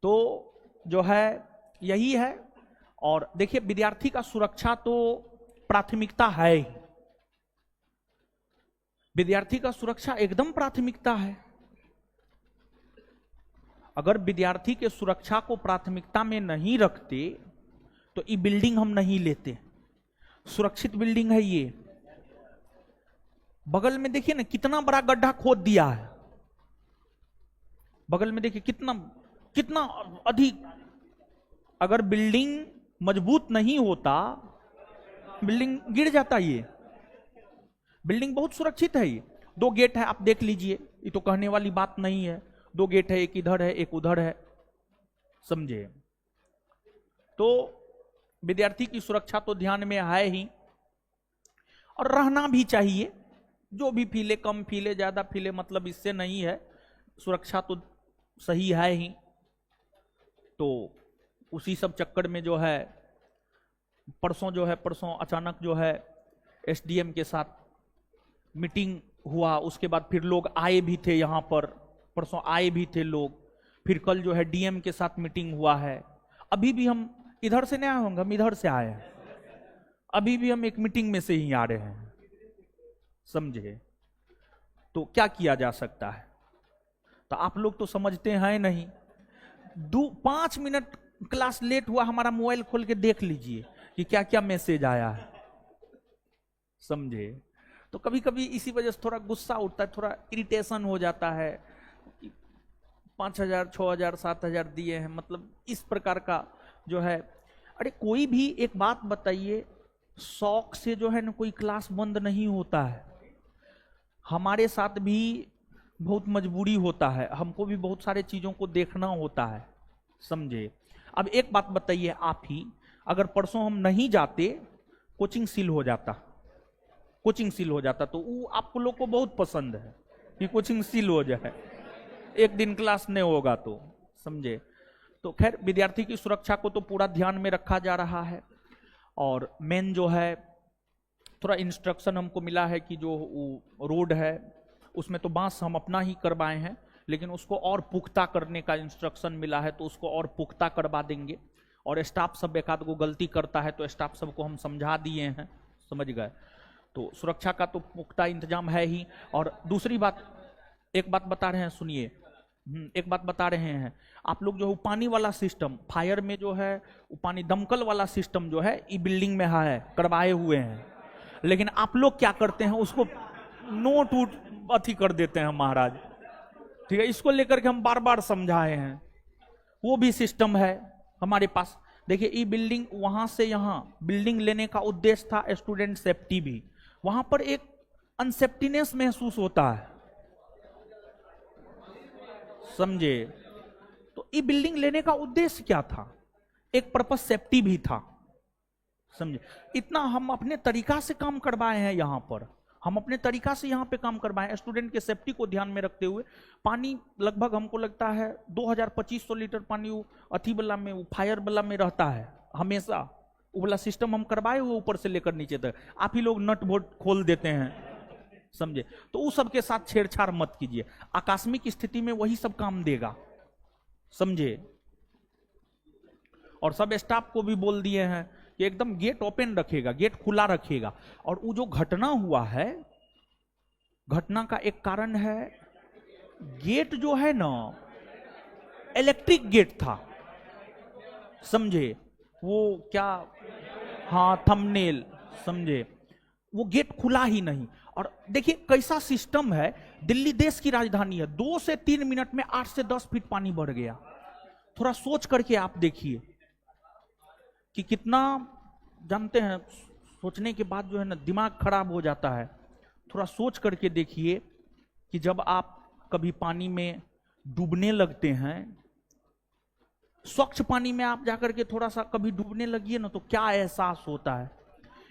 तो जो है यही है। और देखिए, विद्यार्थी का सुरक्षा तो प्राथमिकता है ही, विद्यार्थी का सुरक्षा एकदम प्राथमिकता है। अगर विद्यार्थी के सुरक्षा को प्राथमिकता में नहीं रखते तो ये बिल्डिंग हम नहीं लेते, सुरक्षित बिल्डिंग है ये। बगल में देखिए ना, कितना बड़ा गड्ढा खोद दिया है, बगल में देखिए कितना कितना अधिक। अगर बिल्डिंग मजबूत नहीं होता, बिल्डिंग गिर जाता। ये बिल्डिंग बहुत सुरक्षित है। ये 2 गेट है, आप देख लीजिए, ये तो कहने वाली बात नहीं है, 2 गेट है, एक इधर है एक उधर है, समझे? तो विद्यार्थी की सुरक्षा तो ध्यान में है ही, और रहना भी चाहिए। जो भी फीले, कम फीले ज्यादा फीले, मतलब इससे नहीं है, सुरक्षा तो सही है ही। तो उसी सब चक्कर में जो है परसों अचानक जो है एसडीएम के साथ मीटिंग हुआ, उसके बाद फिर लोग आए भी थे यहाँ पर, परसों आए भी थे लोग, फिर कल जो है डीएम के साथ मीटिंग हुआ है। अभी भी हम इधर से नहीं आए होंगे, हम इधर से आए हैं, अभी भी हम एक मीटिंग में से ही आ रहे हैं, समझे। तो क्या किया जा सकता है, तो आप लोग तो समझते हैं नहीं। 5 मिनट क्लास लेट हुआ, हमारा मोबाइल खोल के देख लीजिए कि क्या क्या मैसेज आया है, समझे। तो कभी कभी इसी वजह से थोड़ा गुस्सा उठता है, थोड़ा इरिटेशन हो जाता है। 5,000 6,000 7,000 दिए हैं, मतलब इस प्रकार का जो है। अरे कोई भी एक बात बताइए, शौक से जो है ना कोई क्लास बंद नहीं होता है। हमारे साथ भी बहुत मजबूरी होता है, हमको भी बहुत सारे चीजों को देखना होता है, समझे। अब एक बात बताइए आप ही, अगर परसों हम नहीं जाते, कोचिंग सील हो जाता, कोचिंग सील हो जाता, तो वो आप लोग को बहुत पसंद है कि कोचिंग सील हो जाए, एक दिन क्लास नहीं होगा तो, समझे। तो खैर विद्यार्थी की सुरक्षा को तो पूरा ध्यान में रखा जा रहा है। और मेन जो है थोड़ा इंस्ट्रक्शन हमको मिला है कि जो रोड है उसमें तो बांस हम अपना ही करवाए हैं, लेकिन उसको और पुख्ता करने का इंस्ट्रक्शन मिला है, तो उसको और पुख्ता करवा देंगे। और स्टाफ सब एक आध को गलती करता है तो स्टाफ सबको हम समझा दिए हैं, समझ गए। तो सुरक्षा का तो पुख्ता इंतजाम है ही। और दूसरी बात, एक बात बता रहे हैं, सुनिए, एक बात बता रहे हैं, आप लोग जो है पानी वाला सिस्टम, फायर में जो है वो पानी दमकल वाला सिस्टम जो है ई बिल्डिंग में है, करवाए हुए हैं, लेकिन आप लोग क्या करते हैं, उसको नोट उट अथी कर देते हैं महाराज, ठीक है। इसको लेकर के हम बार बार समझाए हैं, वो भी सिस्टम है हमारे पास। देखिए ई बिल्डिंग वहां से यहाँ बिल्डिंग लेने का उद्देश्य था स्टूडेंट सेफ्टी भी, वहां पर एक अनसेफ्टीनेस महसूस होता है, समझे। तो ये बिल्डिंग लेने का उद्देश्य क्या था, एक पर्पस सेफ्टी भी था, समझे। इतना हम अपने तरीका से काम करवाए हैं यहाँ पर, हम अपने तरीका से यहाँ पे काम करवाए हैं, स्टूडेंट के सेफ्टी को ध्यान में रखते हुए। पानी लगभग हमको लगता है 2,000-2,500 लीटर पानी वो अथी वाला में, वो फायर वाला में रहता है हमेशा, वो वाला सिस्टम हम करवाए हुए ऊपर से लेकर नीचे तक। आप ही लोग नट बोल्ट खोल देते हैं, समझे। तो उस सब के साथ छेड़छाड़ मत कीजिए, आकस्मिक स्थिति में वही सब काम देगा, समझे। और सब स्टाफ को भी बोल दिए हैं कि एकदम गेट ओपन रखेगा, गेट खुला रखेगा। और वो जो घटना हुआ है, घटना का एक कारण है, गेट जो है ना इलेक्ट्रिक गेट था, समझे। वो क्या, हाँ थंबनेल, समझे, वो गेट खुला ही नहीं। और देखिए कैसा सिस्टम है, दिल्ली देश की राजधानी है, 2 से 3 मिनट में 8 से 10 फीट पानी बढ़ गया। थोड़ा सोच करके आप देखिए कि कितना, जानते हैं सोचने के बाद जो है ना दिमाग खराब हो जाता है। थोड़ा सोच करके देखिए कि जब आप कभी पानी में डूबने लगते हैं, स्वच्छ पानी में आप जाकर के थोड़ा सा कभी डूबने लगिए ना, तो क्या एहसास होता है,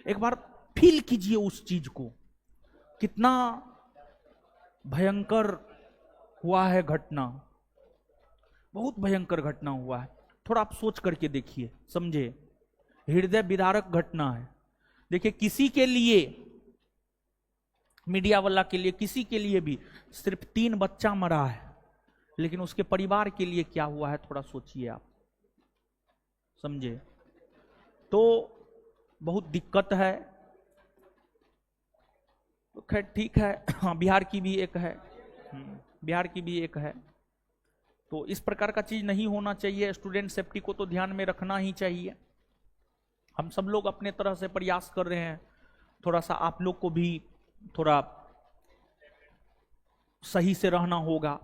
एक बार फील कीजिए उस चीज को, कितना भयंकर हुआ है घटना, बहुत भयंकर घटना हुआ है। थोड़ा आप सोच करके देखिए, समझे, हृदय विदारक घटना है। देखिए किसी के लिए, मीडिया वाला के लिए, किसी के लिए भी सिर्फ 3 बच्चा मरा है, लेकिन उसके परिवार के लिए क्या हुआ है थोड़ा सोचिए आप, समझे। तो बहुत दिक्कत है। तो खैर ठीक है, हाँ बिहार की भी एक है, बिहार की भी एक है। तो इस प्रकार का चीज नहीं होना चाहिए, स्टूडेंट सेफ्टी को तो ध्यान में रखना ही चाहिए। हम सब लोग अपने तरह से प्रयास कर रहे हैं, थोड़ा सा आप लोग को भी थोड़ा सही से रहना होगा।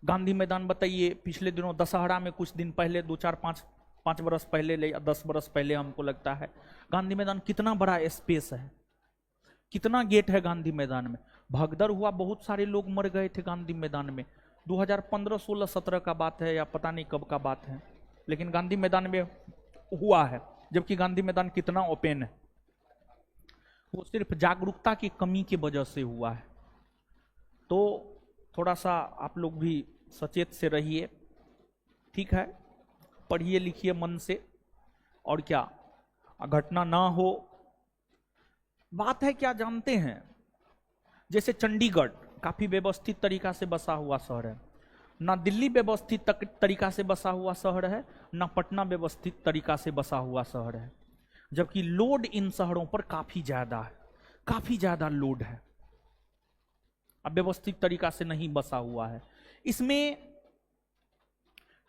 गांधी मैदान बताइए, पिछले दिनों दशहरा में कुछ दिन पहले, 2-4-5 बरस पहले या 10 बरस पहले हमको लगता है, गांधी मैदान कितना बड़ा स्पेस है, कितना गेट है गांधी मैदान में। भगदड़ हुआ, बहुत सारे लोग मर गए थे गांधी मैदान में। 2015, 16, 17 का बात है या पता नहीं कब का बात है, लेकिन गांधी मैदान में हुआ है। जबकि गांधी मैदान कितना ओपन है, वो सिर्फ जागरूकता की कमी की वजह से हुआ है। तो थोड़ा सा आप लोग भी सचेत से रहिए, ठीक है, पढ़िए लिखिए मन से, और क्या। घटना ना हो। बात है क्या जानते हैं, जैसे चंडीगढ़ काफी व्यवस्थित तरीका से बसा हुआ शहर है, ना दिल्ली व्यवस्थित तरीका से बसा हुआ शहर है, ना पटना व्यवस्थित तरीका से बसा हुआ शहर है, जबकि लोड इन शहरों पर काफी ज्यादा है, काफी ज्यादा लोड है, अब व्यवस्थित तरीका से नहीं बसा हुआ है। इसमें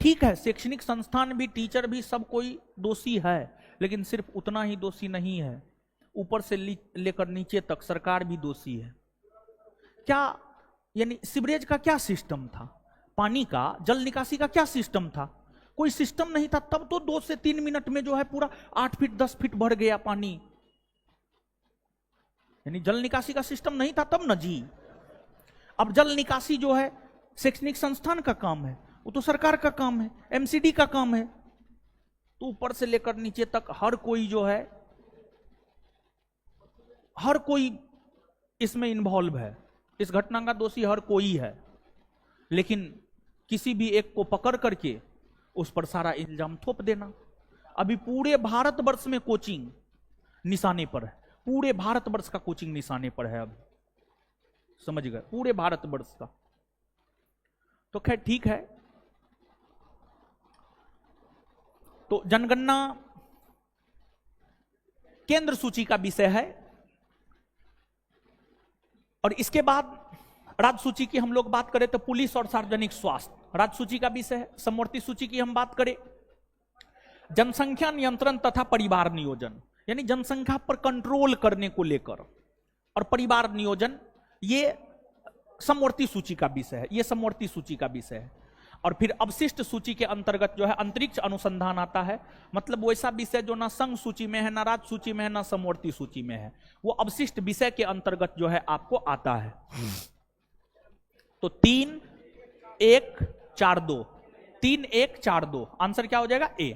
ठीक है, शैक्षणिक संस्थान भी, टीचर भी, सब कोई दोषी है, लेकिन सिर्फ उतना ही दोषी नहीं है, ऊपर से लेकर नीचे तक सरकार भी दोषी है। क्या यानी सीवरेज का क्या सिस्टम था, पानी का, जल निकासी का क्या सिस्टम था? कोई सिस्टम नहीं था। तब तो 2 से 3 मिनट में जो है पूरा 8 फीट 10 फीट भर गया पानी, यानी जल निकासी का सिस्टम नहीं था तब न जी। अब जल निकासी जो है शैक्षणिक संस्थान का काम है, वो तो सरकार का काम है, एमसीडी का काम है। तो ऊपर से लेकर नीचे तक हर कोई जो है, हर कोई इसमें इन्वॉल्व है, इस घटना का दोषी हर कोई है, लेकिन किसी भी एक को पकड़ करके उस पर सारा इल्जाम थोप देना। अभी पूरे भारतवर्ष में कोचिंग निशाने पर है, पूरे भारतवर्ष का कोचिंग निशाने पर है, अभी समझ गए, पूरे भारतवर्ष का। तो खैर ठीक है। तो जनगणना केंद्र सूची का विषय है, और इसके बाद राज्य सूची की हम लोग बात करें तो पुलिस और सार्वजनिक स्वास्थ्य राज्य सूची का विषय है। समवर्ती सूची की हम बात करें, जनसंख्या नियंत्रण तथा परिवार नियोजन, यानी जनसंख्या पर कंट्रोल करने को लेकर, और परिवार नियोजन ये समवर्ती सूची का विषय है, ये समवर्ती सूची का विषय है। और फिर अवशिष्ट सूची के अंतर्गत जो है अंतरिक्ष अनुसंधान आता है, मतलब वैसा विषय जो ना संघ सूची में है, ना राज्य सूची में है, ना समवर्ती सूची में है, वो अवशिष्ट विषय के अंतर्गत जो है आपको आता है। तो 3, 1, 4, 2, 3, 1, 4, 2, आंसर क्या हो जाएगा? ए।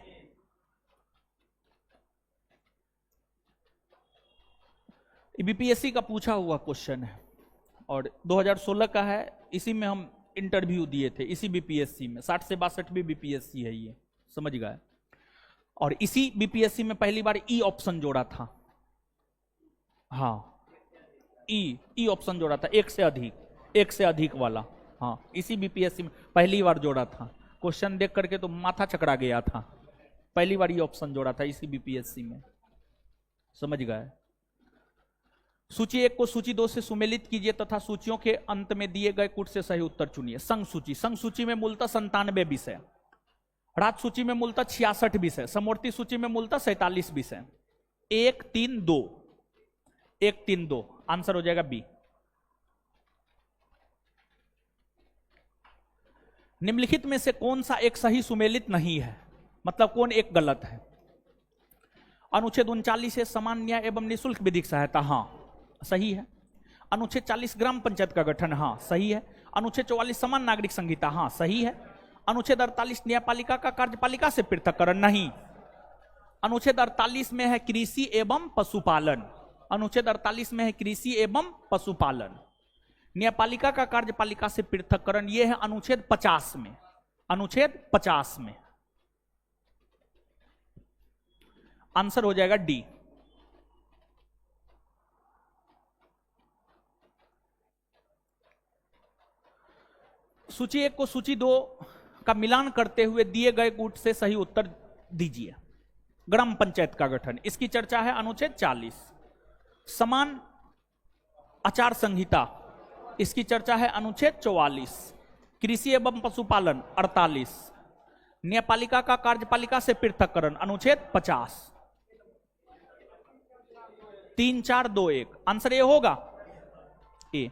बीपीएससी का पूछा हुआ क्वेश्चन है और 2016 का है, इसी में हम इंटरव्यू दिए थे, इसी बीपीएससी में 60 से 62 भी बीपीएससी है ये, समझ गए। और इसी बीपीएससी में पहली बार ई ऑप्शन जोड़ा था, हाँ ई ऑप्शन जोड़ा था, एक से अधिक वाला, हाँ इसी बीपीएससी में पहली बार जोड़ा था। क्वेश्चन देख करके तो माथा चकरा गया था, पहली बार ई ऑप्शन जोड़ा था इसी बीपीएससी में, समझ गए। सूची 1 को सूची 2 से सुमेलित कीजिए तथा सूचियों के अंत में दिए गए कुछ से सही उत्तर चुनिए। संघ सूची में मूलतः 97 विषय, राज्य सूची में मूलतः 66 विषय, समवर्ती सूची में मूलतः 47 विषय। 1, 3, 2, 1, 3, 2, आंसर हो जाएगा बी। निम्नलिखित में से कौन सा एक सही सुमेलित नहीं है, मतलब कौन एक गलत है? अनुच्छेद 39 है समान न्याय एवं निःशुल्क विधिक सहायता, हाँ सही है। अनुच्छेद 40 ग्राम पंचायत का गठन, हाँ सही है। अनुच्छेद 44 समान नागरिक संहिता, हाँ सही है। अनुच्छेद 48 न्यायपालिका का कार्यपालिका से पृथक्करण, नहीं। अनुच्छेद 48 में है कृषि एवं पशुपालन, अनुच्छेद 48 में है कृषि एवं पशुपालन। न्यायपालिका का कार्यपालिका से पृथक्करण यह है अनुच्छेद 50 में, अनुच्छेद 50 में। आंसर हो जाएगा डी। सूची 1 को सूची 2 का मिलान करते हुए दिए गए गुट से सही उत्तर दीजिए। ग्राम पंचायत का गठन, इसकी चर्चा है अनुच्छेद 40। समान आचार संहिता, इसकी चर्चा है अनुच्छेद 44। कृषि एवं पशुपालन 48। न्यायपालिका का कार्यपालिका से पृथक्करण अनुच्छेद 50। 3, 4, 2, 1, आंसर ए होगा, ए।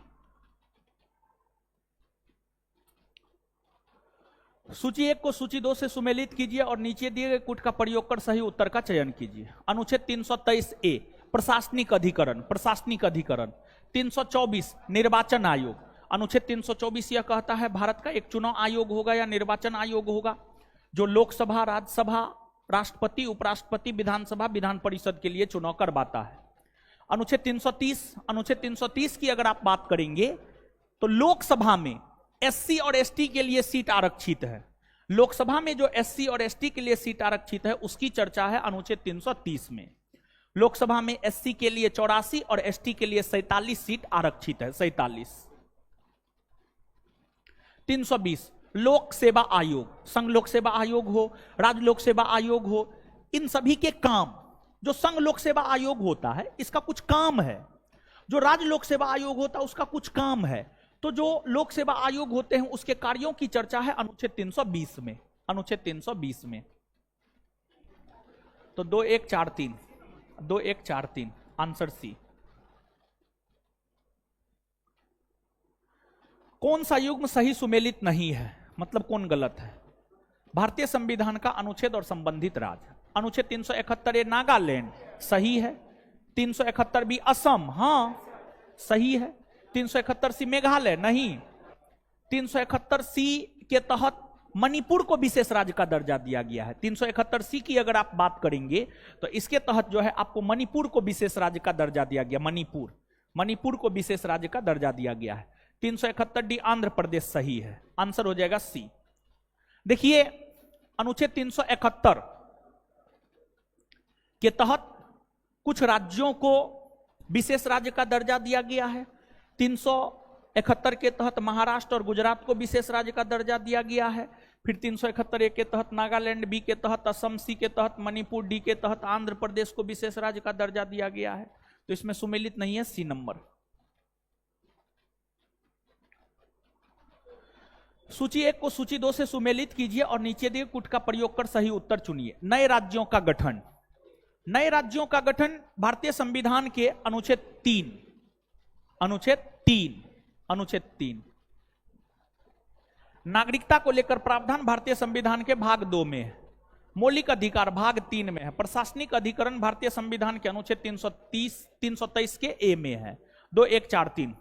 सूची 1 को सूची 2 से सुमेलित कीजिए और नीचे दिए गए कूट का प्रयोग कर सही उत्तर का चयन कीजिए। अनुच्छेद 323 ए प्रशासनिक अधिकरण, प्रशासनिक अधिकरण। 324 निर्वाचन आयोग, अनुच्छेद 324 यह कहता है भारत का एक चुनाव आयोग होगा या निर्वाचन आयोग होगा जो लोकसभा, राज्यसभा, राष्ट्रपति, उपराष्ट्रपति, विधानसभा, विधान परिषद के लिए चुनाव करवाता है। अनुच्छेद 330 की अगर आप बात करेंगे तो लोकसभा में एससी और एसटी के लिए सीट आरक्षित है, लोकसभा में जो एससी और एसटी के लिए सीट आरक्षित है उसकी चर्चा है अनुच्छेद 330 में। लोकसभा में एससी के लिए 84 और एसटी के लिए 47 सीट आरक्षित है। 47। 320 लोक सेवा आयोग, संघ लोक सेवा आयोग हो, राज्य लोक सेवा आयोग हो, इन सभी के काम, जो संघ लोक सेवा आयोग होता है इसका कुछ काम है, जो राज्य लोक सेवा आयोग होता है उसका कुछ काम है, तो जो लोक सेवा आयोग होते हैं उसके कार्यों की चर्चा है अनुच्छेद 320 में। अनुच्छेद 320 में तो 2143, 2143 आंसर सी। कौन सा युग्म सही सुमेलित नहीं है, मतलब कौन गलत है? भारतीय संविधान का अनुच्छेद और संबंधित राज्य। अनुच्छेद 371 ए नागालैंड, सही है। 371 बी असम, हाँ सही है। 371 सी मेघालय, नहीं। 371 सी के तहत मणिपुर को विशेष राज्य का दर्जा दिया गया है। 371 सी की अगर आप बात करेंगे तो इसके तहत जो है आपको मणिपुर को विशेष राज्य का दर्जा दिया गया। मणिपुर को विशेष राज्य का दर्जा दिया गया है। 371 डी आंध्र प्रदेश, सही है। आंसर हो जाएगा सी। देखिए अनुच्छेद 371 के तहत कुछ राज्यों को विशेष राज्य का दर्जा दिया गया है। 371 के तहत महाराष्ट्र और गुजरात को विशेष राज्य का दर्जा दिया गया है। फिर 371 ए के तहत नागालैंड, बी के तहत असम, सी के तहत मणिपुर, डी के तहत आंध्र प्रदेश को विशेष राज्य का दर्जा दिया गया है। तो इसमें सुमेलित नहीं है, सी नंबर। सूची 1 को सूची 2 से सुमेलित कीजिए और नीचे दिए कुट का प्रयोग कर सही उत्तर चुनिए। नए राज्यों का गठन। नए राज्यों का गठन भारतीय संविधान के अनुच्छेद 3, अनुच्छेद 3। नागरिकता को लेकर प्रावधान भारतीय संविधान के भाग 2 में है। मौलिक अधिकार भाग 3 में है। प्रशासनिक अधिकरण भारतीय संविधान के अनुच्छेद 323 के ए में है। 2143।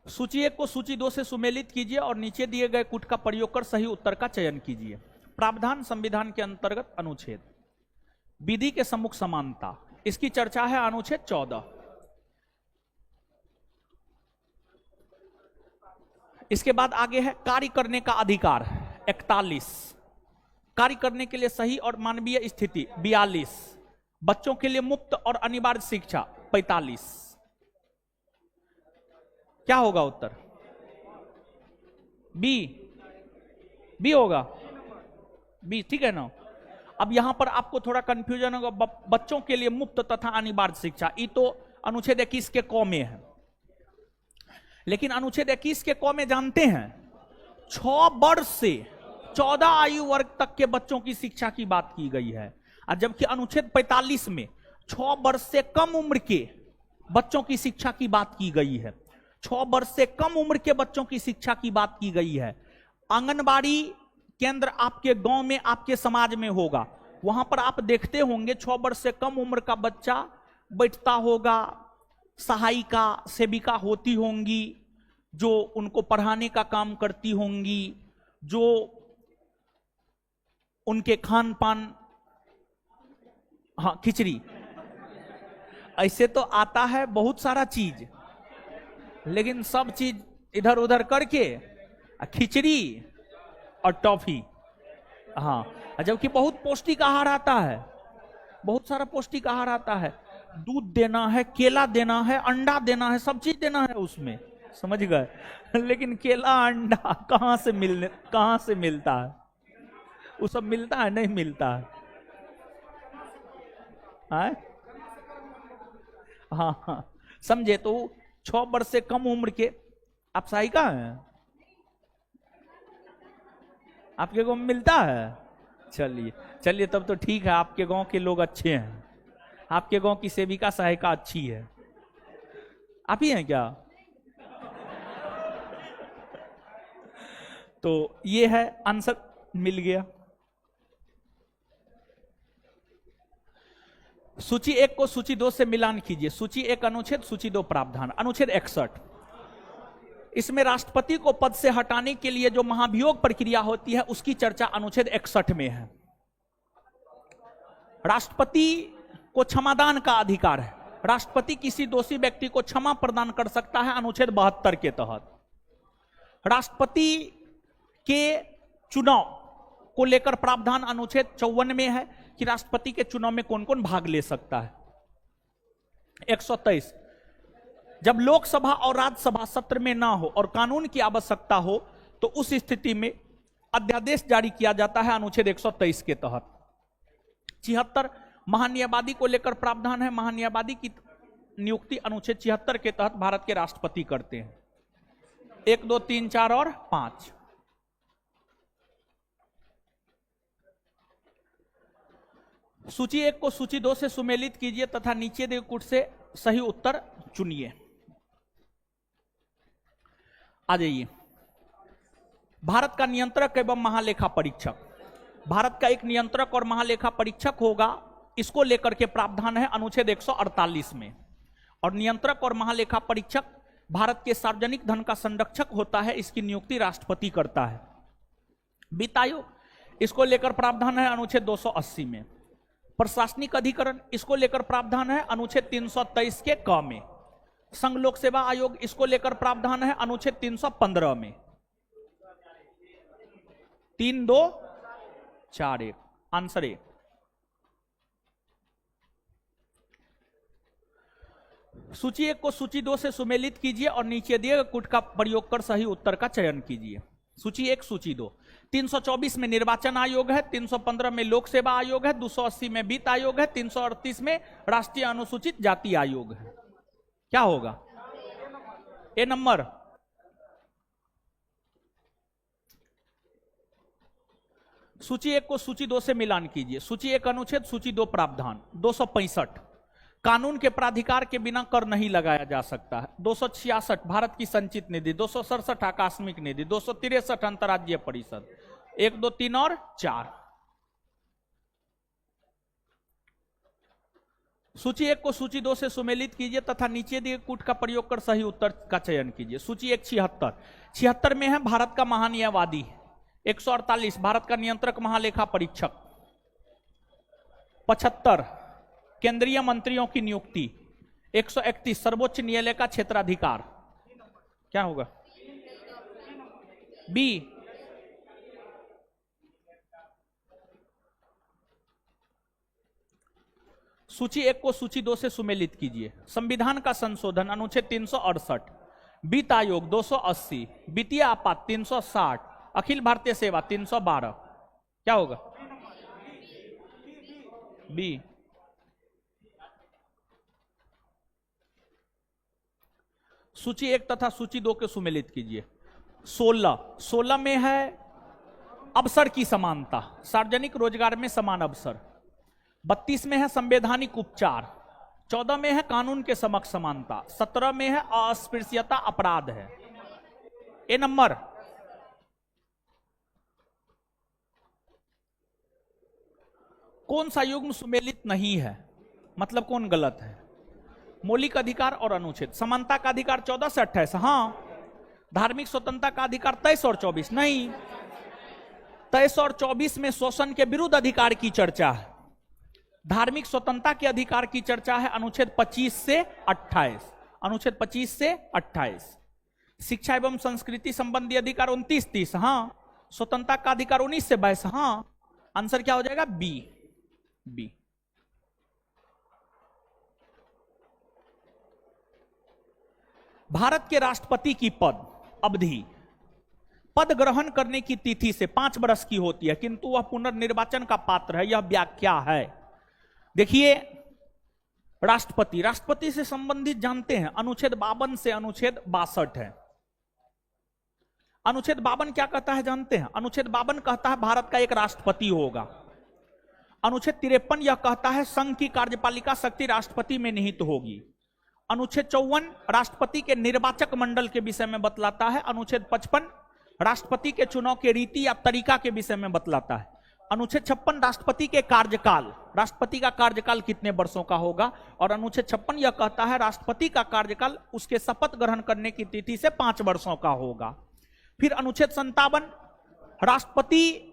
सूची 1 को सूची 2 से सुमेलित कीजिए और नीचे दिए गए कुट का प्रयोग कर सही उत्तर का चयन कीजिए। प्रावधान संविधान के अंतर्गत अनुच्छेद। विधि के सम्मुख समानता, इसकी चर्चा है अनुच्छेद 14। इसके बाद आगे है कार्य करने का अधिकार, 41। कार्य करने के लिए सही और मानवीय स्थिति, 42। बच्चों के लिए मुफ्त और अनिवार्य शिक्षा, 45। क्या होगा उत्तर? बी होगा, बी, ठीक है ना। अब यहां पर आपको थोड़ा कंफ्यूजन होगा, बच्चों के लिए मुफ्त तथा अनिवार्य शिक्षा, ये तो अनुच्छेद 21 के क में है। लेकिन अनुच्छेद 21 के क में जानते हैं 6 वर्ष से 14 आयु वर्ग तक के बच्चों की शिक्षा की बात की गई है, और जबकि अनुच्छेद 45 में 6 वर्ष से कम उम्र के बच्चों की शिक्षा की बात की गई है। 6 वर्ष से कम उम्र के बच्चों की शिक्षा की बात की गई है। आंगनबाड़ी केंद्र आपके गांव में, आपके समाज में होगा, वहां पर आप देखते होंगे 6 वर्ष से कम उम्र का बच्चा बैठता होगा, सहायिका सेविका होती होंगी जो उनको पढ़ाने का काम करती होंगी, जो उनके खान पान, हाँ खिचड़ी, ऐसे तो आता है बहुत सारा चीज, लेकिन सब चीज इधर उधर करके खिचड़ी और टॉफी, हाँ, जबकि बहुत पौष्टिक आहार आता है, बहुत सारा पौष्टिक आहार आता है। दूध देना है, केला देना है, अंडा देना है, सब चीज देना है उसमें, समझ गए। लेकिन केला अंडा कहां से मिलता है? वो सब मिलता है? नहीं मिलता है। हाँ, समझे। तो 6 वर्ष से कम उम्र के, आप सहायिका हैं? आपके गांव में मिलता है? चलिए तब तो ठीक है, आपके गांव के लोग अच्छे हैं, आपके गांव की सेविका सहायिका अच्छी है। आप ही हैं क्या? तो ये है आंसर, मिल गया। सूची 1 को सूची 2 से मिलान कीजिए। सूची 1 अनुच्छेद, सूची 2 प्रावधान। अनुच्छेद 61, इसमें राष्ट्रपति को पद से हटाने के लिए जो महाभियोग प्रक्रिया होती है उसकी चर्चा अनुच्छेद 61 में है। राष्ट्रपति को क्षमादान का अधिकार है, राष्ट्रपति किसी दोषी व्यक्ति को क्षमा प्रदान कर सकता है अनुच्छेद 72 के तहत। राष्ट्रपति के चुनाव को लेकर प्रावधान अनुच्छेद 54 में है कि राष्ट्रपति के चुनाव में कौन कौन भाग ले सकता है। 123, जब लोकसभा और राज्यसभा सत्र में ना हो और कानून की आवश्यकता हो तो उस स्थिति में अध्यादेश जारी किया जाता है अनुच्छेद 123 के तहत। 76, महान्यायवादी को लेकर प्रावधान है। महान्यायवादी की नियुक्ति अनुच्छेद 76 के तहत भारत के राष्ट्रपति करते हैं। 1, 2, 3, 4 और 5। सूची 1 को सूची 2 से सुमेलित कीजिए तथा नीचे दिए कूट से सही उत्तर चुनिए। आ जाइए, भारत का नियंत्रक एवं महालेखा परीक्षक। भारत का एक नियंत्रक और महालेखा परीक्षक होगा, इसको लेकर के प्रावधान है अनुच्छेद 148 में। और नियंत्रक और महालेखा परीक्षक भारत के सार्वजनिक धन का संरक्षक होता है, इसकी नियुक्ति राष्ट्रपति करता है। वित्त आयोग, इसको लेकर प्रावधान है अनुच्छेद 280 में। प्रशासनिक अधिकरण, इसको लेकर प्रावधान है अनुच्छेद 323 के क में। संघ लोक सेवा आयोग, इसको लेकर प्रावधान है अनुच्छेद 315 में। 3, 2, 4, 1 आंसर ए। सूची 1 को सूची 2 से सुमेलित कीजिए और नीचे दिए गए कूट का प्रयोग कर सही उत्तर का चयन कीजिए। सूची 1, सूची 2। 324 में निर्वाचन आयोग है, 315 में लोक सेवा आयोग है, 280 में वित्त आयोग है, 338 में राष्ट्रीय अनुसूचित जाति आयोग है। क्या होगा? ए नंबर। सूची 1 को सूची 2 से मिलान कीजिए। सूची 1 अनुच्छेद, सूची 2 प्रावधान। 265, कानून के प्राधिकार के बिना कर नहीं लगाया जा सकता है। 266, भारत की संचित निधि। 267, आकस्मिक निधि। 263, अंतर्राज्यीय परिषद। 1, 2, 3 और 4। सूची 1 को सूची 2 से सुमेलित कीजिए तथा नीचे दिए कूट का प्रयोग कर सही उत्तर का चयन कीजिए। सूची 1, 76। 76 में है भारत का महान्यायवादी। 148, भारत का नियंत्रक महालेखा परीक्षक। 75, केंद्रीय मंत्रियों की नियुक्ति। 131, सर्वोच्च न्यायालय का क्षेत्राधिकार। क्या होगा? बी। सूची 1 को सूची 2 से सुमेलित कीजिए। संविधान का संशोधन अनुच्छेद 368, वित्त आयोग 280, वित्तीय आपात 360, अखिल भारतीय सेवा 312। क्या होगा? बी। सूची 1 तथा सूची 2 के सुमेलित कीजिए। 16 में है अवसर की समानता, सार्वजनिक रोजगार में समान अवसर। 32 में है संवैधानिक उपचार। 14 में है कानून के समक्ष समानता। 17 में है अस्पृश्यता अपराध है। ए नंबर। कौन सा युग्म सुमेलित नहीं है, मतलब कौन गलत है? मौलिक अधिकार और अनुच्छेद। समानता का अधिकार 14 से 28, हाँ। धार्मिक स्वतंत्रता का अधिकार 23 और 24, नहीं। 23 और 24 में शोषण के विरुद्ध अधिकार की चर्चा है। धार्मिक स्वतंत्रता के अधिकार की चर्चा है अनुच्छेद 25 से 28। अनुच्छेद 25 से 28। शिक्षा एवं संस्कृति संबंधी अधिकार 29, 30, हाँ। स्वतंत्रता का अधिकार 19 से 22, हाँ। आंसर क्या हो जाएगा? बी। बी। भारत के राष्ट्रपति की पद अवधि पद ग्रहण करने की तिथि से 5 वर्ष की होती है, किंतु वह पुनर्निर्वाचन का पात्र है। यह व्याख्या है। देखिए, राष्ट्रपति से संबंधित जानते हैं, अनुच्छेद 52 से अनुच्छेद 62 है। अनुच्छेद 52 क्या कहता है जानते हैं? अनुच्छेद 52 कहता है भारत का एक राष्ट्रपति होगा। अनुच्छेद 53 यह कहता है संघ की कार्यपालिका शक्ति राष्ट्रपति में निहित होगी। अनुच्छेद 54 राष्ट्रपति के निर्वाचक मंडल के विषय में बतलाता है। अनुच्छेद 55 राष्ट्रपति के चुनाव के रीति या तरीका के विषय में बतलाता है। अनुच्छेद 56 राष्ट्रपति के कार्यकाल, राष्ट्रपति का कार्यकाल कितने वर्षों का होगा। और अनुच्छेद 56 यह कहता है राष्ट्रपति का कार्यकाल उसके शपथ ग्रहण करने की तिथि से 5 वर्षों का होगा। फिर अनुच्छेद 57 राष्ट्रपति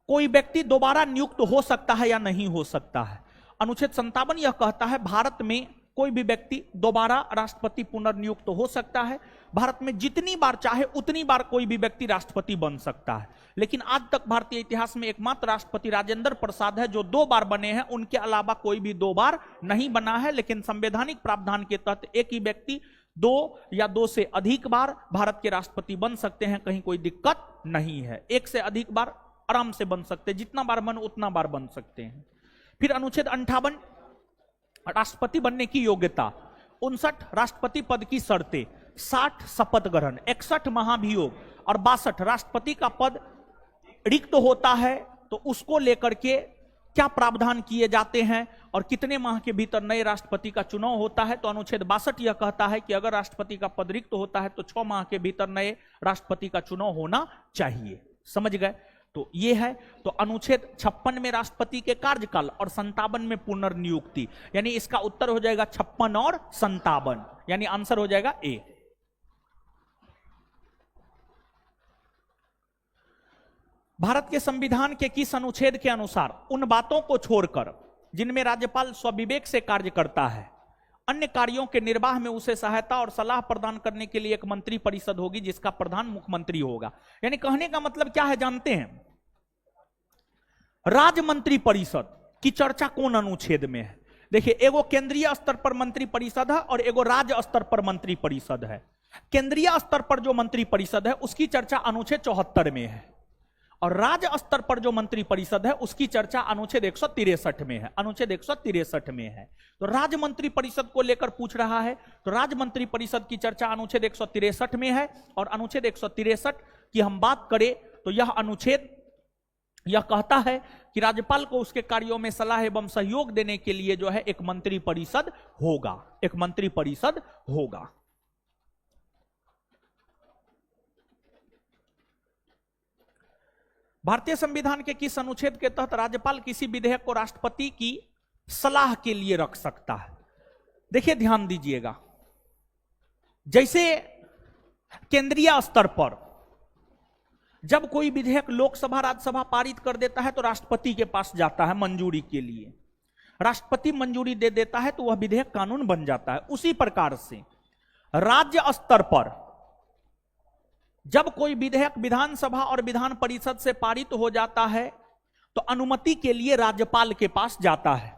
कोई व्यक्ति दोबारा नियुक्त हो सकता है या नहीं हो सकता है। अनुच्छेद 57 यह कहता है भारत में कोई भी व्यक्ति दोबारा राष्ट्रपति पुनर्नियुक्त हो सकता है। भारत में जितनी बार चाहे उतनी बार कोई भी व्यक्ति राष्ट्रपति बन सकता है। लेकिन आज तक भारतीय इतिहास में एकमात्र राष्ट्रपति राजेंद्र प्रसाद है जो 2 बार बने हैं, उनके अलावा कोई भी 2 बार नहीं बना है। लेकिन संवैधानिक प्रावधान के तहत एक ही व्यक्ति 2 या 2 से अधिक बार भारत के राष्ट्रपति बन सकते हैं, कहीं कोई दिक्कत नहीं है। 1 से अधिक बार आराम से बन सकते हैं, जितना बार मन उतना बार बन सकते हैं। फिर अनुच्छेद 58 राष्ट्रपति बनने की योग्यता, 59 राष्ट्रपति पद की शर्तें, 60 शपथ ग्रहण, 61 महाभियोग और 62 राष्ट्रपति का पद रिक्त होता है तो उसको लेकर के क्या प्रावधान किए जाते हैं और कितने माह के भीतर नए राष्ट्रपति का चुनाव होता है। तो अनुच्छेद 62 यह कहता है कि अगर राष्ट्रपति का पद रिक्त होता है तो 6 माह के भीतर नए राष्ट्रपति का चुनाव होना चाहिए। समझ गए? तो ये है। तो अनुच्छेद 56 में राष्ट्रपति के कार्यकाल और 57 में पुनर्नियुक्ति, यानी इसका उत्तर हो जाएगा 56 और 57, यानी आंसर हो जाएगा ए। भारत के संविधान के किस अनुच्छेद के अनुसार उन बातों को छोड़कर जिनमें राज्यपाल स्वविवेक से कार्य करता है, अन्य कार्यों के निर्वाह में उसे सहायता और सलाह प्रदान करने के लिए एक मंत्री परिषद होगी जिसका प्रधान मुख्यमंत्री होगा। यानी कहने का मतलब क्या है जानते हैं? राज्य मंत्री परिषद की चर्चा कौन अनुच्छेद में है? देखिए, एगो केंद्रीय स्तर पर मंत्री परिषद है और एगो राज्य स्तर पर मंत्री परिषद है। केंद्रीय स्तर पर जो मंत्री परिषद है उसकी चर्चा अनुच्छेद 74 में है और राज्य स्तर पर जो मंत्री परिषद है उसकी चर्चा अनुच्छेद 163 में है। अनुच्छेद 163 में है। तो राज्य मंत्री परिषद को लेकर पूछ रहा है, तो राज्य मंत्री परिषद की चर्चा अनुच्छेद 163 में है। और अनुच्छेद 163 की हम बात करें तो यह अनुच्छेद यह कहता है कि राज्यपाल को उसके कार्यों में सलाह एवं सहयोग देने के लिए जो है एक मंत्री परिषद होगा, एक मंत्री परिषद होगा। भारतीय संविधान के किस अनुच्छेद के तहत राज्यपाल किसी विधेयक को राष्ट्रपति की सलाह के लिए रख सकता है? देखिए, ध्यान दीजिएगा, जैसे केंद्रीय स्तर पर जब कोई विधेयक लोकसभा राज्यसभा पारित कर देता है तो राष्ट्रपति के पास जाता है मंजूरी के लिए, राष्ट्रपति मंजूरी दे देता है तो वह विधेयक कानून बन जाता है। उसी प्रकार से राज्य स्तर पर जब कोई विधेयक विधानसभा और विधान परिषद से पारित हो जाता है तो अनुमति के लिए राज्यपाल के पास जाता है।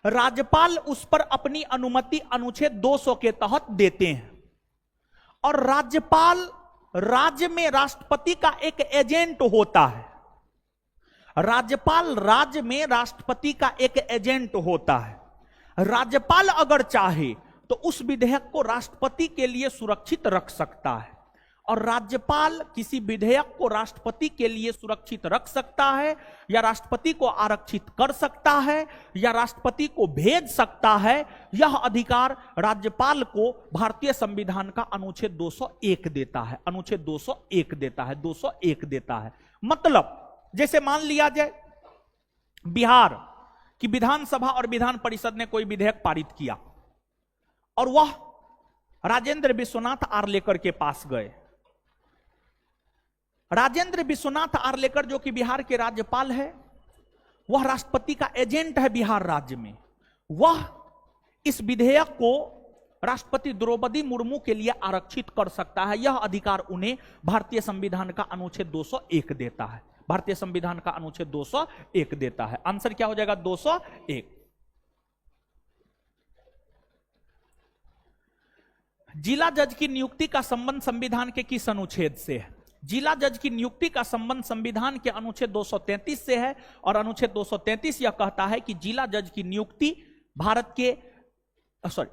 राज्यपाल उस पर अपनी अनुमति अनुच्छेद 200 के तहत देते हैं और राज्यपाल राज्य में राष्ट्रपति का एक एजेंट होता है। राज्यपाल राज्य में राष्ट्रपति का एक एजेंट होता है। राज्यपाल अगर चाहे तो उस विधेयक को राष्ट्रपति के लिए सुरक्षित रख सकता है और राज्यपाल किसी विधेयक को राष्ट्रपति के लिए सुरक्षित रख सकता है या राष्ट्रपति को आरक्षित कर सकता है या राष्ट्रपति को भेज सकता है। यह अधिकार राज्यपाल को भारतीय संविधान का अनुच्छेद 201 देता है। अनुच्छेद 201 देता है, 201 देता है। मतलब जैसे मान लिया जाए बिहार की विधानसभा और विधान परिषद ने कोई विधेयक पारित किया और वह राजेंद्र विश्वनाथ आर्लेकर के पास गए। राजेंद्र विश्वनाथ आर्लेकर जो कि बिहार के राज्यपाल है, वह राष्ट्रपति का एजेंट है बिहार राज्य में। वह इस विधेयक को राष्ट्रपति द्रौपदी मुर्मू के लिए आरक्षित कर सकता है। यह अधिकार उन्हें भारतीय संविधान का अनुच्छेद 201 देता है। भारतीय संविधान का अनुच्छेद 201 देता है। आंसर क्या हो जाएगा? 201। जिला जज की नियुक्ति का संबंध संविधान के किस अनुच्छेद से है? जिला जज की नियुक्ति का संबंध संविधान के अनुच्छेद 233 से है और अनुच्छेद 233 यह कहता है कि जिला जज की नियुक्ति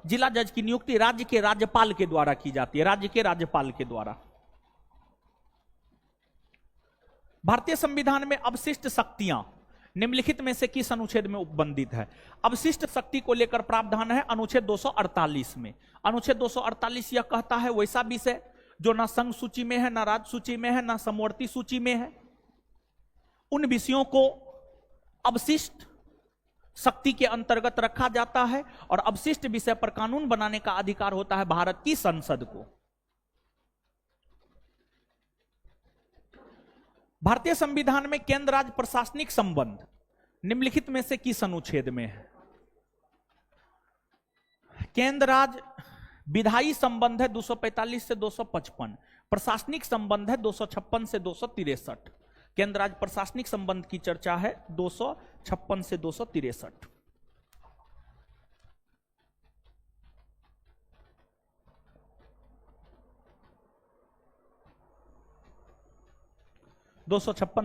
जिला जज की नियुक्ति राज्य के राज्यपाल के द्वारा की जाती है, राज्य के राज्यपाल के द्वारा। भारतीय संविधान में अवशिष्ट शक्तियां निम्नलिखित में से किस अनुच्छेद में उपबंधित है? अवशिष्ट शक्ति को लेकर प्रावधान है अनुच्छेद 248 में। अनुच्छेद 248 यह कहता है वैसा विषय जो ना संघ सूची में है, ना राज्य सूची में है, ना समवर्ती सूची में है, उन विषयों को अवशिष्ट शक्ति के अंतर्गत रखा जाता है और अवशिष्ट विषय पर कानून बनाने का अधिकार होता है भारत की संसद को। भारतीय संविधान में केंद्र राज्य प्रशासनिक संबंध निम्नलिखित में से किस अनुच्छेद में है? केंद्र राज्य विधायी संबंध है 245 से 255, प्रशासनिक संबंध है 256 से 263। केंद्र राज्य प्रशासनिक संबंध की चर्चा है 256 से 263।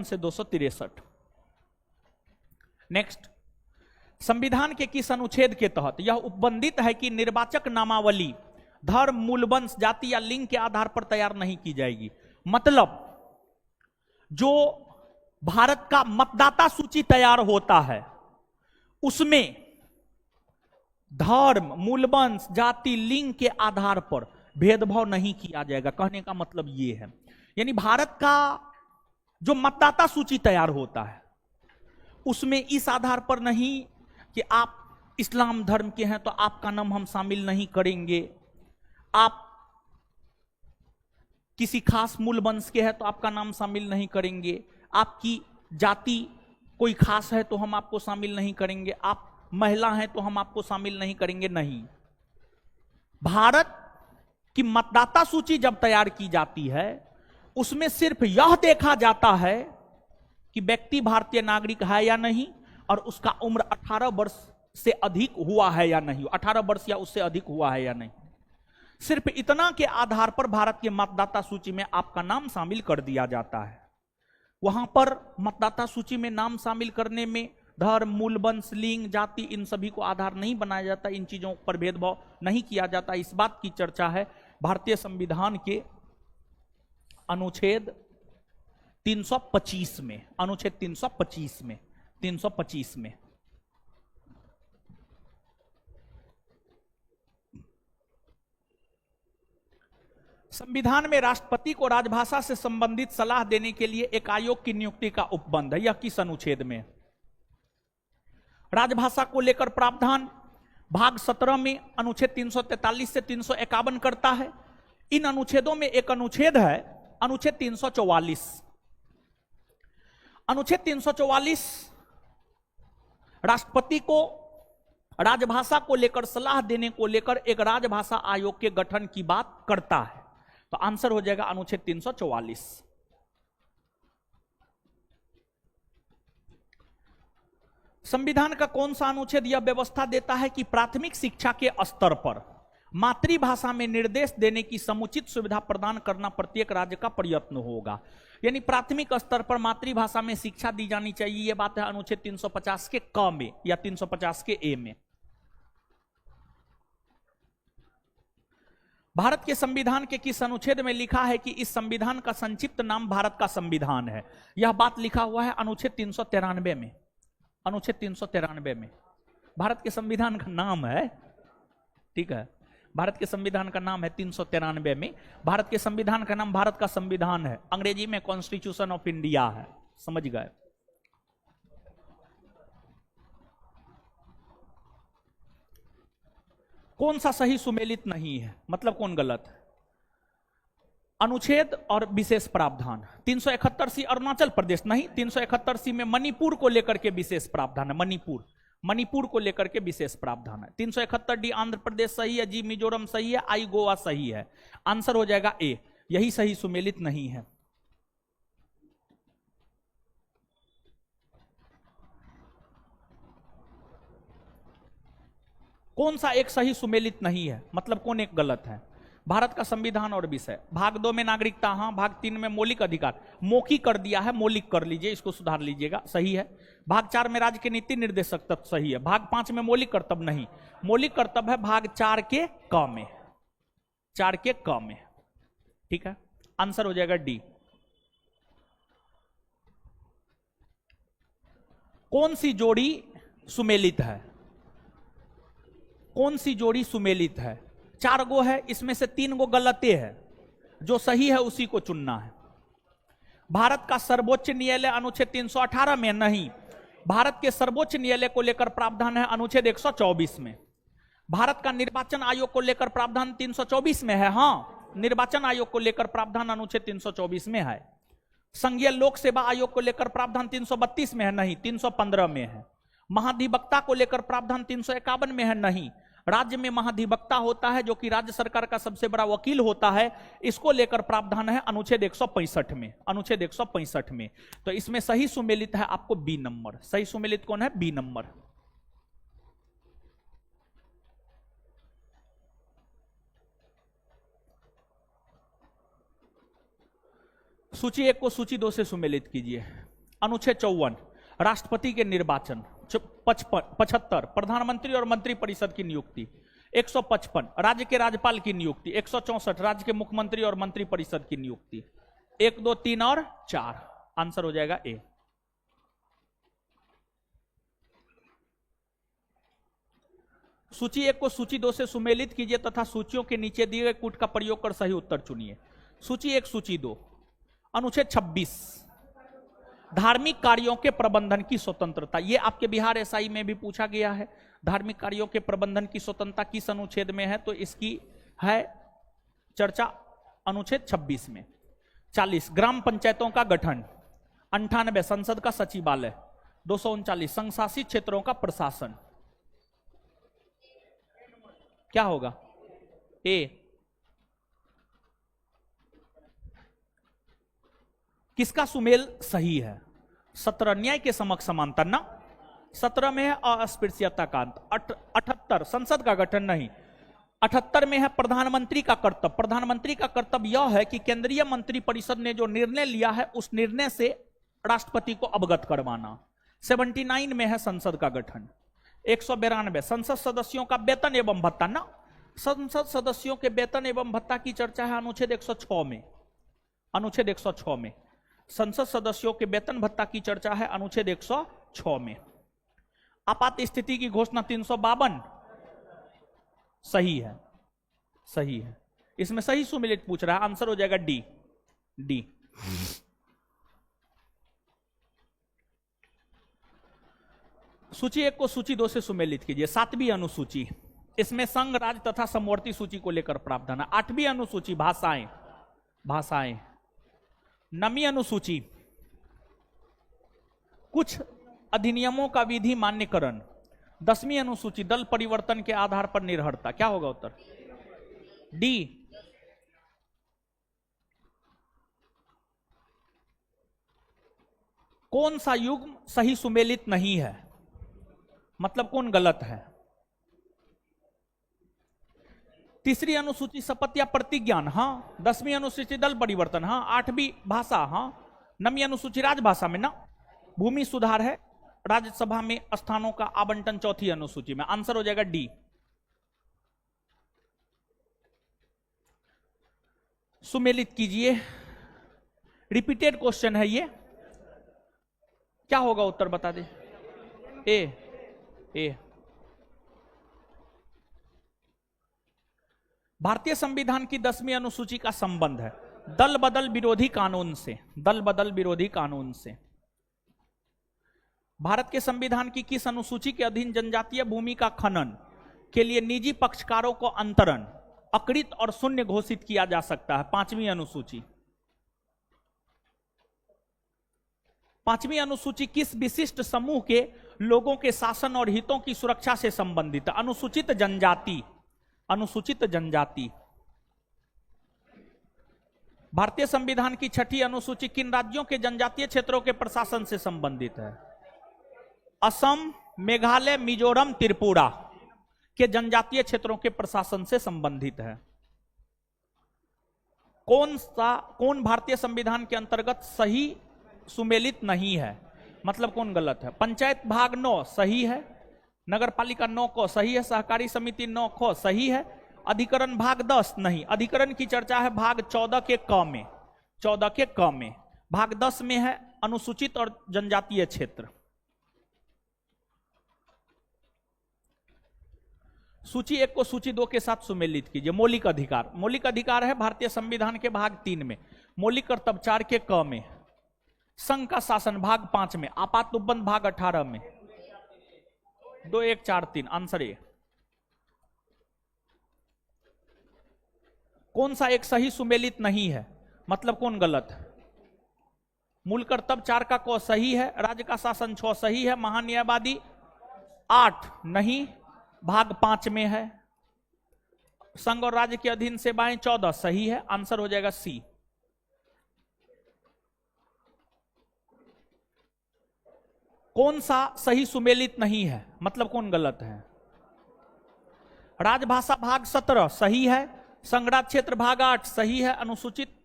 से 263। नेक्स्ट, संविधान के किस अनुच्छेद के तहत यह उपबंधित है कि निर्वाचक नामावली धर्म, मूल वंश, जाति या लिंग के आधार पर तैयार नहीं की जाएगी? मतलब जो भारत का मतदाता सूची तैयार होता है उसमें धर्म, मूल वंश, जाति, लिंग के आधार पर भेदभाव नहीं किया जाएगा। कहने का मतलब यह है, यानी भारत का जो मतदाता सूची तैयार होता है उसमें इस आधार पर नहीं कि आप इस्लाम धर्म के हैं तो आपका नाम हम शामिल नहीं करेंगे, आप किसी खास मूल वंश के हैं तो आपका नाम शामिल नहीं करेंगे, आपकी जाति कोई खास है तो हम आपको शामिल नहीं करेंगे, आप महिला हैं तो हम आपको शामिल नहीं करेंगे। नहीं, भारत की मतदाता सूची जब तैयार की जाती है उसमें सिर्फ यह देखा जाता है कि व्यक्ति भारतीय नागरिक है या नहीं और उसका उम्र 18 वर्ष से अधिक हुआ है या नहीं, 18 वर्ष या उससे अधिक हुआ है या नहीं। सिर्फ इतना के आधार पर भारत के मतदाता सूची में आपका नाम शामिल कर दिया जाता है। वहां पर मतदाता सूची में नाम शामिल करने में धर्म, मूल वंश, लिंग, जाति इन सभी को आधार नहीं बनाया जाता, इन चीजों पर भेदभाव नहीं किया जाता। इस बात की चर्चा है भारतीय संविधान के अनुच्छेद 325 में, अनुच्छेद 325 में। संविधान में राष्ट्रपति को राजभाषा से संबंधित सलाह देने के लिए एक आयोग की नियुक्ति का उपबंध है। यह किस अनुच्छेद में? राजभाषा को लेकर प्रावधान भाग 17 में अनुच्छेद 343 से 351 करता है। इन अनुच्छेदों में एक अनुच्छेद है अनुच्छेद 344। अनुच्छेद 344 राष्ट्रपति को राजभाषा को लेकर सलाह देने को लेकर एक राजभाषा आयोग के गठन की बात करता है। तो आंसर हो जाएगा अनुच्छेद 344। संविधान का कौन सा अनुच्छेद यह व्यवस्था देता है कि प्राथमिक शिक्षा के स्तर पर मातृभाषा में निर्देश देने की समुचित सुविधा प्रदान करना प्रत्येक राज्य का प्रयत्न होगा? यानी प्राथमिक स्तर पर मातृभाषा में शिक्षा दी जानी चाहिए, यह बात है अनुच्छेद 350 के क में या 350 के ए में। भारत के संविधान के किस अनुच्छेद में लिखा है कि इस संविधान का संक्षिप्त नाम भारत का संविधान है? यह बात लिखा हुआ है अनुच्छेद 393 में। अनुच्छेद 393 में भारत के संविधान का नाम है, ठीक है, भारत के संविधान का नाम है 393 में। भारत के संविधान का नाम भारत का संविधान है, अंग्रेजी में कॉन्स्टिट्यूशन ऑफ इंडिया है। समझ गए? कौन सा सही सुमेलित नहीं है, मतलब कौन गलत है? अनुच्छेद और विशेष प्रावधान। 371C अरुणाचल प्रदेश नहीं, 371C में मणिपुर को लेकर के विशेष प्रावधान है। मणिपुर को लेकर के विशेष प्रावधान है। 371D आंध्र प्रदेश सही है, जी मिजोरम सही है, आई गोवा सही है। आंसर हो जाएगा ए, यही सही सुमेलित नहीं है। कौन सा एक सही सुमेलित नहीं है, मतलब कौन एक गलत है? भारत का संविधान और विषय। भाग 2 में नागरिकता, हाँ। भाग 3 में मौलिक अधिकार, मौखिक कर दिया है, मौलिक कर लीजिए, इसको सुधार लीजिएगा, सही है। भाग 4 में राज्य के नीति निर्देशक तत्व, सही है। भाग 5 में मौलिक कर्तव्य, नहीं, मौलिक कर्तव्य है भाग 4 के क में, 4 के क में, ठीक है। आंसर हो जाएगा डी। कौन सी जोड़ी सुमेलित है? कौन सी जोड़ी सुमेलित है? 4 गो है, इसमें से 3 गो गलते है, जो सही है उसी को चुनना है। भारत का सर्वोच्च न्यायालय अनुच्छेद 318 में, नहीं। भारत के सर्वोच्च न्यायालय को लेकर प्रावधान है अनुच्छेद 124 में। भारत का निर्वाचन आयोग को लेकर प्रावधान 324 में है, हाँ, निर्वाचन आयोग को लेकर प्रावधान अनुच्छेद 324 में है। संघीय लोक सेवा आयोग को लेकर प्रावधान 332 में है, नहीं, 315 में है। महाधिवक्ता को लेकर प्रावधान 351 में है, नहीं। राज्य में महाधिवक्ता होता है जो कि राज्य सरकार का सबसे बड़ा वकील होता है। इसको लेकर प्रावधान है अनुच्छेद 165 में, अनुच्छेद 165 में। तो इसमें सही सुमेलित है आपको बी नंबर। सही सुमेलित कौन है? B number. सूची 1 को सूची 2 से सुमेलित कीजिए। अनुच्छेद 54 राष्ट्रपति के निर्वाचन, 75 प्रधानमंत्री और मंत्रिपरिषद की नियुक्ति, 155 राज्य के राज्यपाल की नियुक्ति, 164 राज्य के मुख्यमंत्री और मंत्रिपरिषद की नियुक्ति। 1, 2, 3 और 4 आंसर हो जाएगा ए। सूची 1 को सूची 2 से सुमेलित कीजिए तथा सूचियों के नीचे दिए गए कूट का प्रयोग कर सही उत्तर चुनिए। सूची 1 सूची 2 अनुच्छेद 26 धार्मिक कार्यों के प्रबंधन की स्वतंत्रता। यह आपके बिहार एसआई में भी पूछा गया है। धार्मिक कार्यों के प्रबंधन की स्वतंत्रता किस अनुच्छेद में है? तो इसकी है चर्चा अनुच्छेद 26 में। 40 ग्राम पंचायतों का गठन, 98 संसद का सचिवालय, 239 संघ शासित क्षेत्रों का प्रशासन। क्या होगा? ए। किसका सुमेल सही है? 17 न्याय के समक्ष समांतर ना, 17 में है अस्पृश्यता का अंत, 78 संसद का गठन नहीं, 78 में है प्रधानमंत्री का कर्तव्य। प्रधानमंत्री का कर्तव्य यह है कि केंद्रीय मंत्रिपरिषद ने जो निर्णय लिया है उस निर्णय से राष्ट्रपति को अवगत करवाना। 79 में है संसद का गठन। 192 संसद सदस्यों का वेतन एवं भत्ता ना, संसद सदस्यों के वेतन एवं भत्ता की चर्चा है अनुच्छेद 106 में। अनुच्छेद 106 में संसद सदस्यों के वेतन भत्ता की चर्चा है अनुच्छेद 106 में। आपात स्थिति की घोषणा 352 सही है, सही है। इसमें सही सुमेलित पूछ रहा है, आंसर हो जाएगा डी। डी। सूची 1 को सूची 2 से सुमेलित कीजिए। 7वीं अनुसूची, इसमें संघ राज्य तथा समवर्ती सूची को लेकर प्रावधान है। 8वीं अनुसूची भाषाएं, भाषाएं। 9वीं अनुसूची कुछ अधिनियमों का विधि मान्यकरण। 10वीं अनुसूची दल परिवर्तन के आधार पर निर्भरता। क्या होगा उत्तर? डी। कौन सा युग्म सही सुमेलित नहीं है? मतलब कौन गलत है? 3री अनुसूची शपथ या प्रतिज्ञान, हाँ। 10वीं अनुसूची दल परिवर्तन, हाँ। 8वीं भाषा, हाँ। 9वीं अनुसूची राजभाषा में ना। भूमि सुधार है, राज्यसभा में स्थानों का आवंटन 4थी अनुसूची में। आंसर हो जाएगा डी। सुमेलित कीजिए। रिपीटेड क्वेश्चन है ये। क्या होगा उत्तर बता दे? ए। ए। भारतीय संविधान की 10वीं अनुसूची का संबंध है दल बदल विरोधी कानून से। दल बदल विरोधी कानून से। भारत के संविधान की किस अनुसूची के अधीन जनजातीय भूमि का खनन के लिए निजी पक्षकारों को अंतरण अकृत और शून्य घोषित किया जा सकता है? 5वीं अनुसूची। 5वीं अनुसूची किस विशिष्ट समूह के लोगों के शासन और हितों की सुरक्षा से संबंधित है? अनुसूचित जनजाति। अनुसूचित जनजाति। भारतीय संविधान की 6ठी अनुसूची किन राज्यों के जनजातीय क्षेत्रों के प्रशासन से संबंधित है? असम, मेघालय, मिजोरम, त्रिपुरा के जनजातीय क्षेत्रों के प्रशासन से संबंधित है। कौन भारतीय संविधान के अंतर्गत सही सुमेलित नहीं है? मतलब कौन गलत है? पंचायत भाग 9 सही है, नगर पालिका 9 को सही है, सहकारी समिति 9 को सही है, अधिकरण भाग 10 नहीं। अधिकरण की चर्चा है भाग 14 के क में। 14 के क में। भाग 10 में है अनुसूचित और जनजातीय क्षेत्र। सूची 1 को सूची 2 के साथ सुमेलित कीजिए। मौलिक अधिकार। मौलिक अधिकार है भारतीय संविधान के भाग 3 में। मौलिक कर्तव्य 4 के क में। संघ का शासन भाग 5 में। आपात उपबंध भाग 18 में। 2, 1, 4, 3 आंसर ए। कौन सा एक सही सुमेलित नहीं है? मतलब कौन गलत है? मूल कर्तव्य 4 का क सही है, राज्य का शासन 6 सही है, महान्यायवादी 8 नहीं, भाग 5 में है। संघ और राज्य के अधीन सेवाएं 14, सही है, आंसर हो जाएगा सी। कौन सा सही सुमेलित नहीं है, मतलब कौन गलत है? राजभाषा भाग 17 सही है, संघराज्य क्षेत्र भाग 8 सही है, अनुसूचित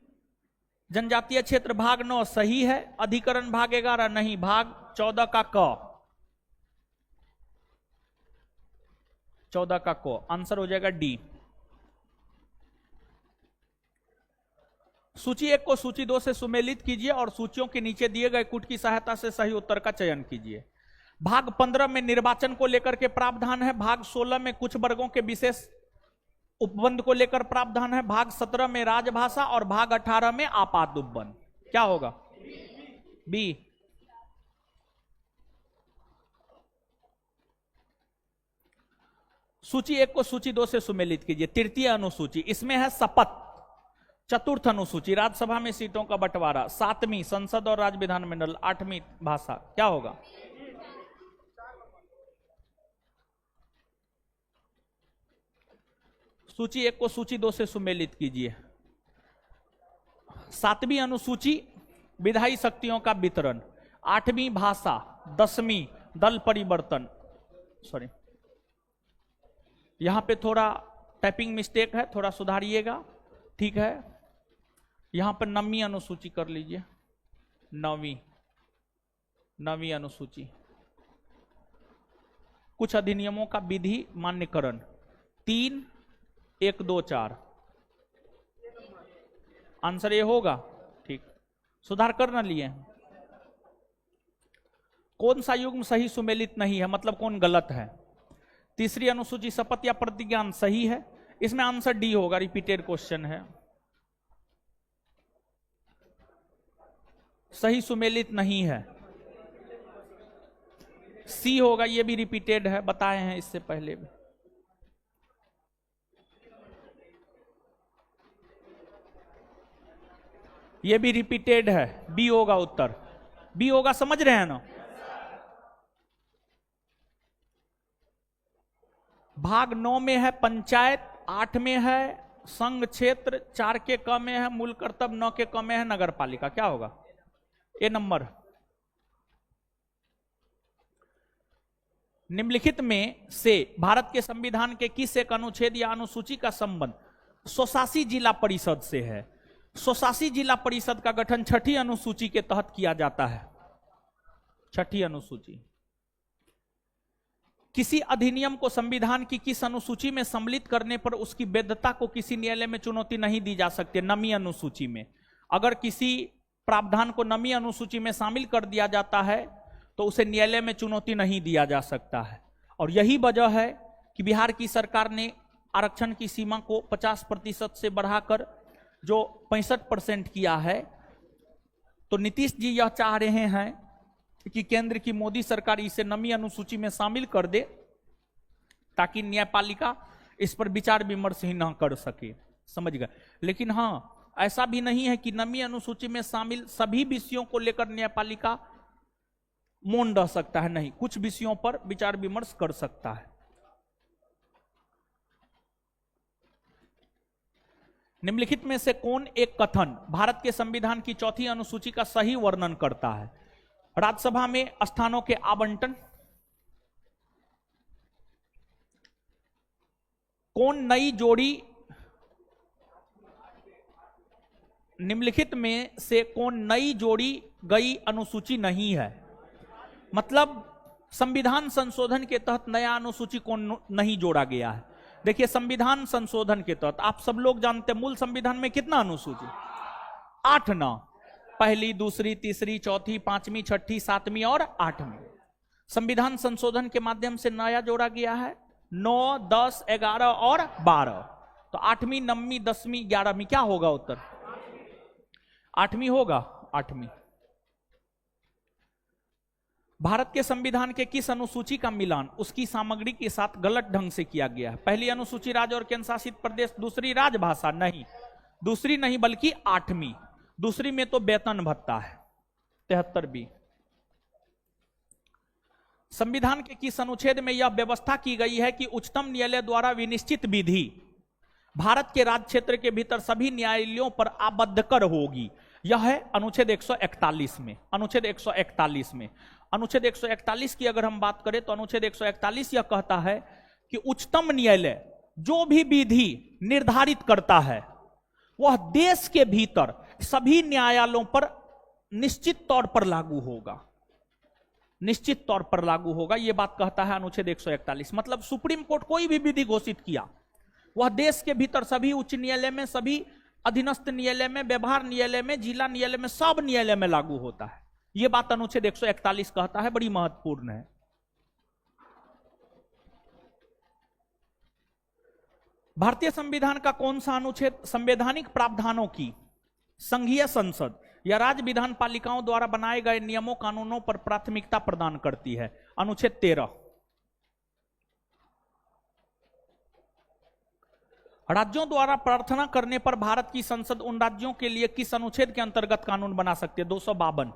जनजातीय क्षेत्र भाग 9 सही है, अधिकरण भाग 11 नहीं, भाग 14 का क, 14 का क, आंसर हो जाएगा डी। सूची 1 को सूची 2 से सुमेलित कीजिए और सूचियों के नीचे दिए गए कूट की सहायता से सही उत्तर का चयन कीजिए। भाग 15 में निर्वाचन को लेकर के प्रावधान है, भाग 16 में कुछ वर्गों के विशेष उपबंध को लेकर प्रावधान है, भाग 17 में राजभाषा और भाग 18 में आपात उपबंध। क्या होगा? बी। सूची 1 को सूची 2 से सुमेलित कीजिए। तृतीय अनुसूची, इसमें है शपथ। चतुर्थ अनुसूची, राज्यसभा में सीटों का बंटवारा। 7वीं संसद और राज्य विधानमंडल। 8वीं भाषा। क्या होगा? सूची 1 को सूची 2 से सुमेलित कीजिए। 7वीं अनुसूची विधायी शक्तियों का वितरण। 8वीं भाषा। 10वीं दल परिवर्तन। सॉरी, यहां पे थोड़ा टाइपिंग मिस्टेक है, थोड़ा सुधारिएगा, ठीक है। यहां पर 9वीं अनुसूची कर लीजिए। 9वीं अनुसूची, कुछ अधिनियमों का विधि मान्यकरण। 3, 1, 2, 4, आंसर ये होगा, ठीक। सुधार कर ना लिए। कौन सा युग्म सही सुमेलित नहीं है, मतलब कौन गलत है? तीसरी अनुसूची शपथ या प्रतिज्ञान सही है, इसमें आंसर डी होगा, रिपीटेड क्वेश्चन है। सही सुमेलित नहीं है, सी होगा, ये भी रिपीटेड है, बताए हैं इससे पहले भी। ये भी रिपीटेड है, बी होगा उत्तर, बी होगा, समझ रहे हैं ना? भाग 9 में है पंचायत, 8 में है संघ क्षेत्र, 4 के क में है मूल कर्तव्य, 9 के क में है नगर पालिका। क्या होगा? ए नंबर। निम्नलिखित में से भारत के संविधान के किस एक अनुच्छेद या अनुसूची का संबंध स्वशासी जिला परिषद से है? स्वशासी जिला परिषद का गठन 6ठी अनुसूची के तहत किया जाता है। 6ठी अनुसूची। किसी अधिनियम को संविधान की किस अनुसूची में सम्मिलित करने पर उसकी वैधता को किसी न्यायालय में चुनौती नहीं दी जा सकती? 9वीं अनुसूची में। अगर किसी प्रावधान को 9वीं अनुसूची में शामिल कर दिया जाता है तो उसे न्यायालय में चुनौती नहीं दिया जा सकता है। और यही वजह है कि बिहार की सरकार ने आरक्षण की सीमा को 50% से बढ़ाकर जो 65% किया है। तो नीतीश जी यह चाह रहे हैं कि केंद्र की मोदी सरकार इसे 9वीं अनुसूची में शामिल कर दे, ताकि न्यायपालिका इस पर विचार विमर्श ही ना कर सके। समझ गए? लेकिन हाँ, ऐसा भी नहीं है कि 9वीं अनुसूची में शामिल सभी विषयों को लेकर न्यायपालिका मौन रह सकता है, नहीं, कुछ विषयों पर विचार विमर्श कर सकता है। निम्नलिखित में से कौन एक कथन भारत के संविधान की 4थी अनुसूची का सही वर्णन करता है? राज्यसभा में स्थानों के आवंटन। कौन नई जोड़ी, निम्नलिखित में से कौन नई जोड़ी गई अनुसूची नहीं है? मतलब संविधान संशोधन के तहत नया अनुसूची कौन नहीं जोड़ा गया है? देखिए, संविधान संशोधन के तहत आप सब लोग जानते हैं मूल संविधान में कितना अनुसूची? 8 ना, पहली, दूसरी, तीसरी, चौथी, 5वीं, 6ठी, 7वीं और 8वीं। संविधान संशोधन के माध्यम से नया जोड़ा गया है 9, 10, 11 और 12। तो 8वीं, 9वीं, 10वीं, 11वीं क्या होगा उत्तर? 8वीं होगा, 8वीं। भारत के संविधान के किस अनुसूची का मिलान उसकी सामग्री के साथ गलत ढंग से किया गया है? पहली अनुसूची राज्य और केंद्र शासित प्रदेश, दूसरी राजभाषा, नहीं, दूसरी नहीं बल्कि 8वीं। दूसरी में तो वेतन भत्ता है, 73 बी। संविधान के किस अनुच्छेद में यह व्यवस्था की गई है कि उच्चतम न्यायालय द्वारा विनिश्चित विधि भारत के राज्य क्षेत्र के भीतर सभी न्यायालयों पर आबद्ध कर होगी? यह है अनुच्छेद 141 में। अनुच्छेद 141 में, अनुच्छेद 141 की अगर हम बात करें तो अनुच्छेद 141 यह कहता है कि उच्चतम न्यायालय जो भी विधि निर्धारित करता है वह देश के भीतर सभी न्यायालयों पर निश्चित तौर पर लागू होगा, निश्चित तौर पर लागू होगा। यह बात कहता है अनुच्छेद 141। मतलब सुप्रीम कोर्ट कोई भी विधि घोषित किया वह देश के भीतर सभी उच्च न्यायालय में, सभी अधीनस्थ न्यायालय में, व्यवहार न्यायालय में, जिला न्यायालय में, सब न्यायालय में लागू होता है। यह बात अनुच्छेद 141 कहता है, बड़ी महत्वपूर्ण है। भारतीय संविधान का कौन सा अनुच्छेद संवैधानिक प्रावधानों की संघीय संसद या राज्य विधान पालिकाओं द्वारा बनाए गए नियमों कानूनों पर प्राथमिकता प्रदान करती है? अनुच्छेद 13। राज्यों द्वारा प्रार्थना करने पर भारत की संसद उन राज्यों के लिए किस अनुच्छेद के अंतर्गत कानून बना सकती है? 252,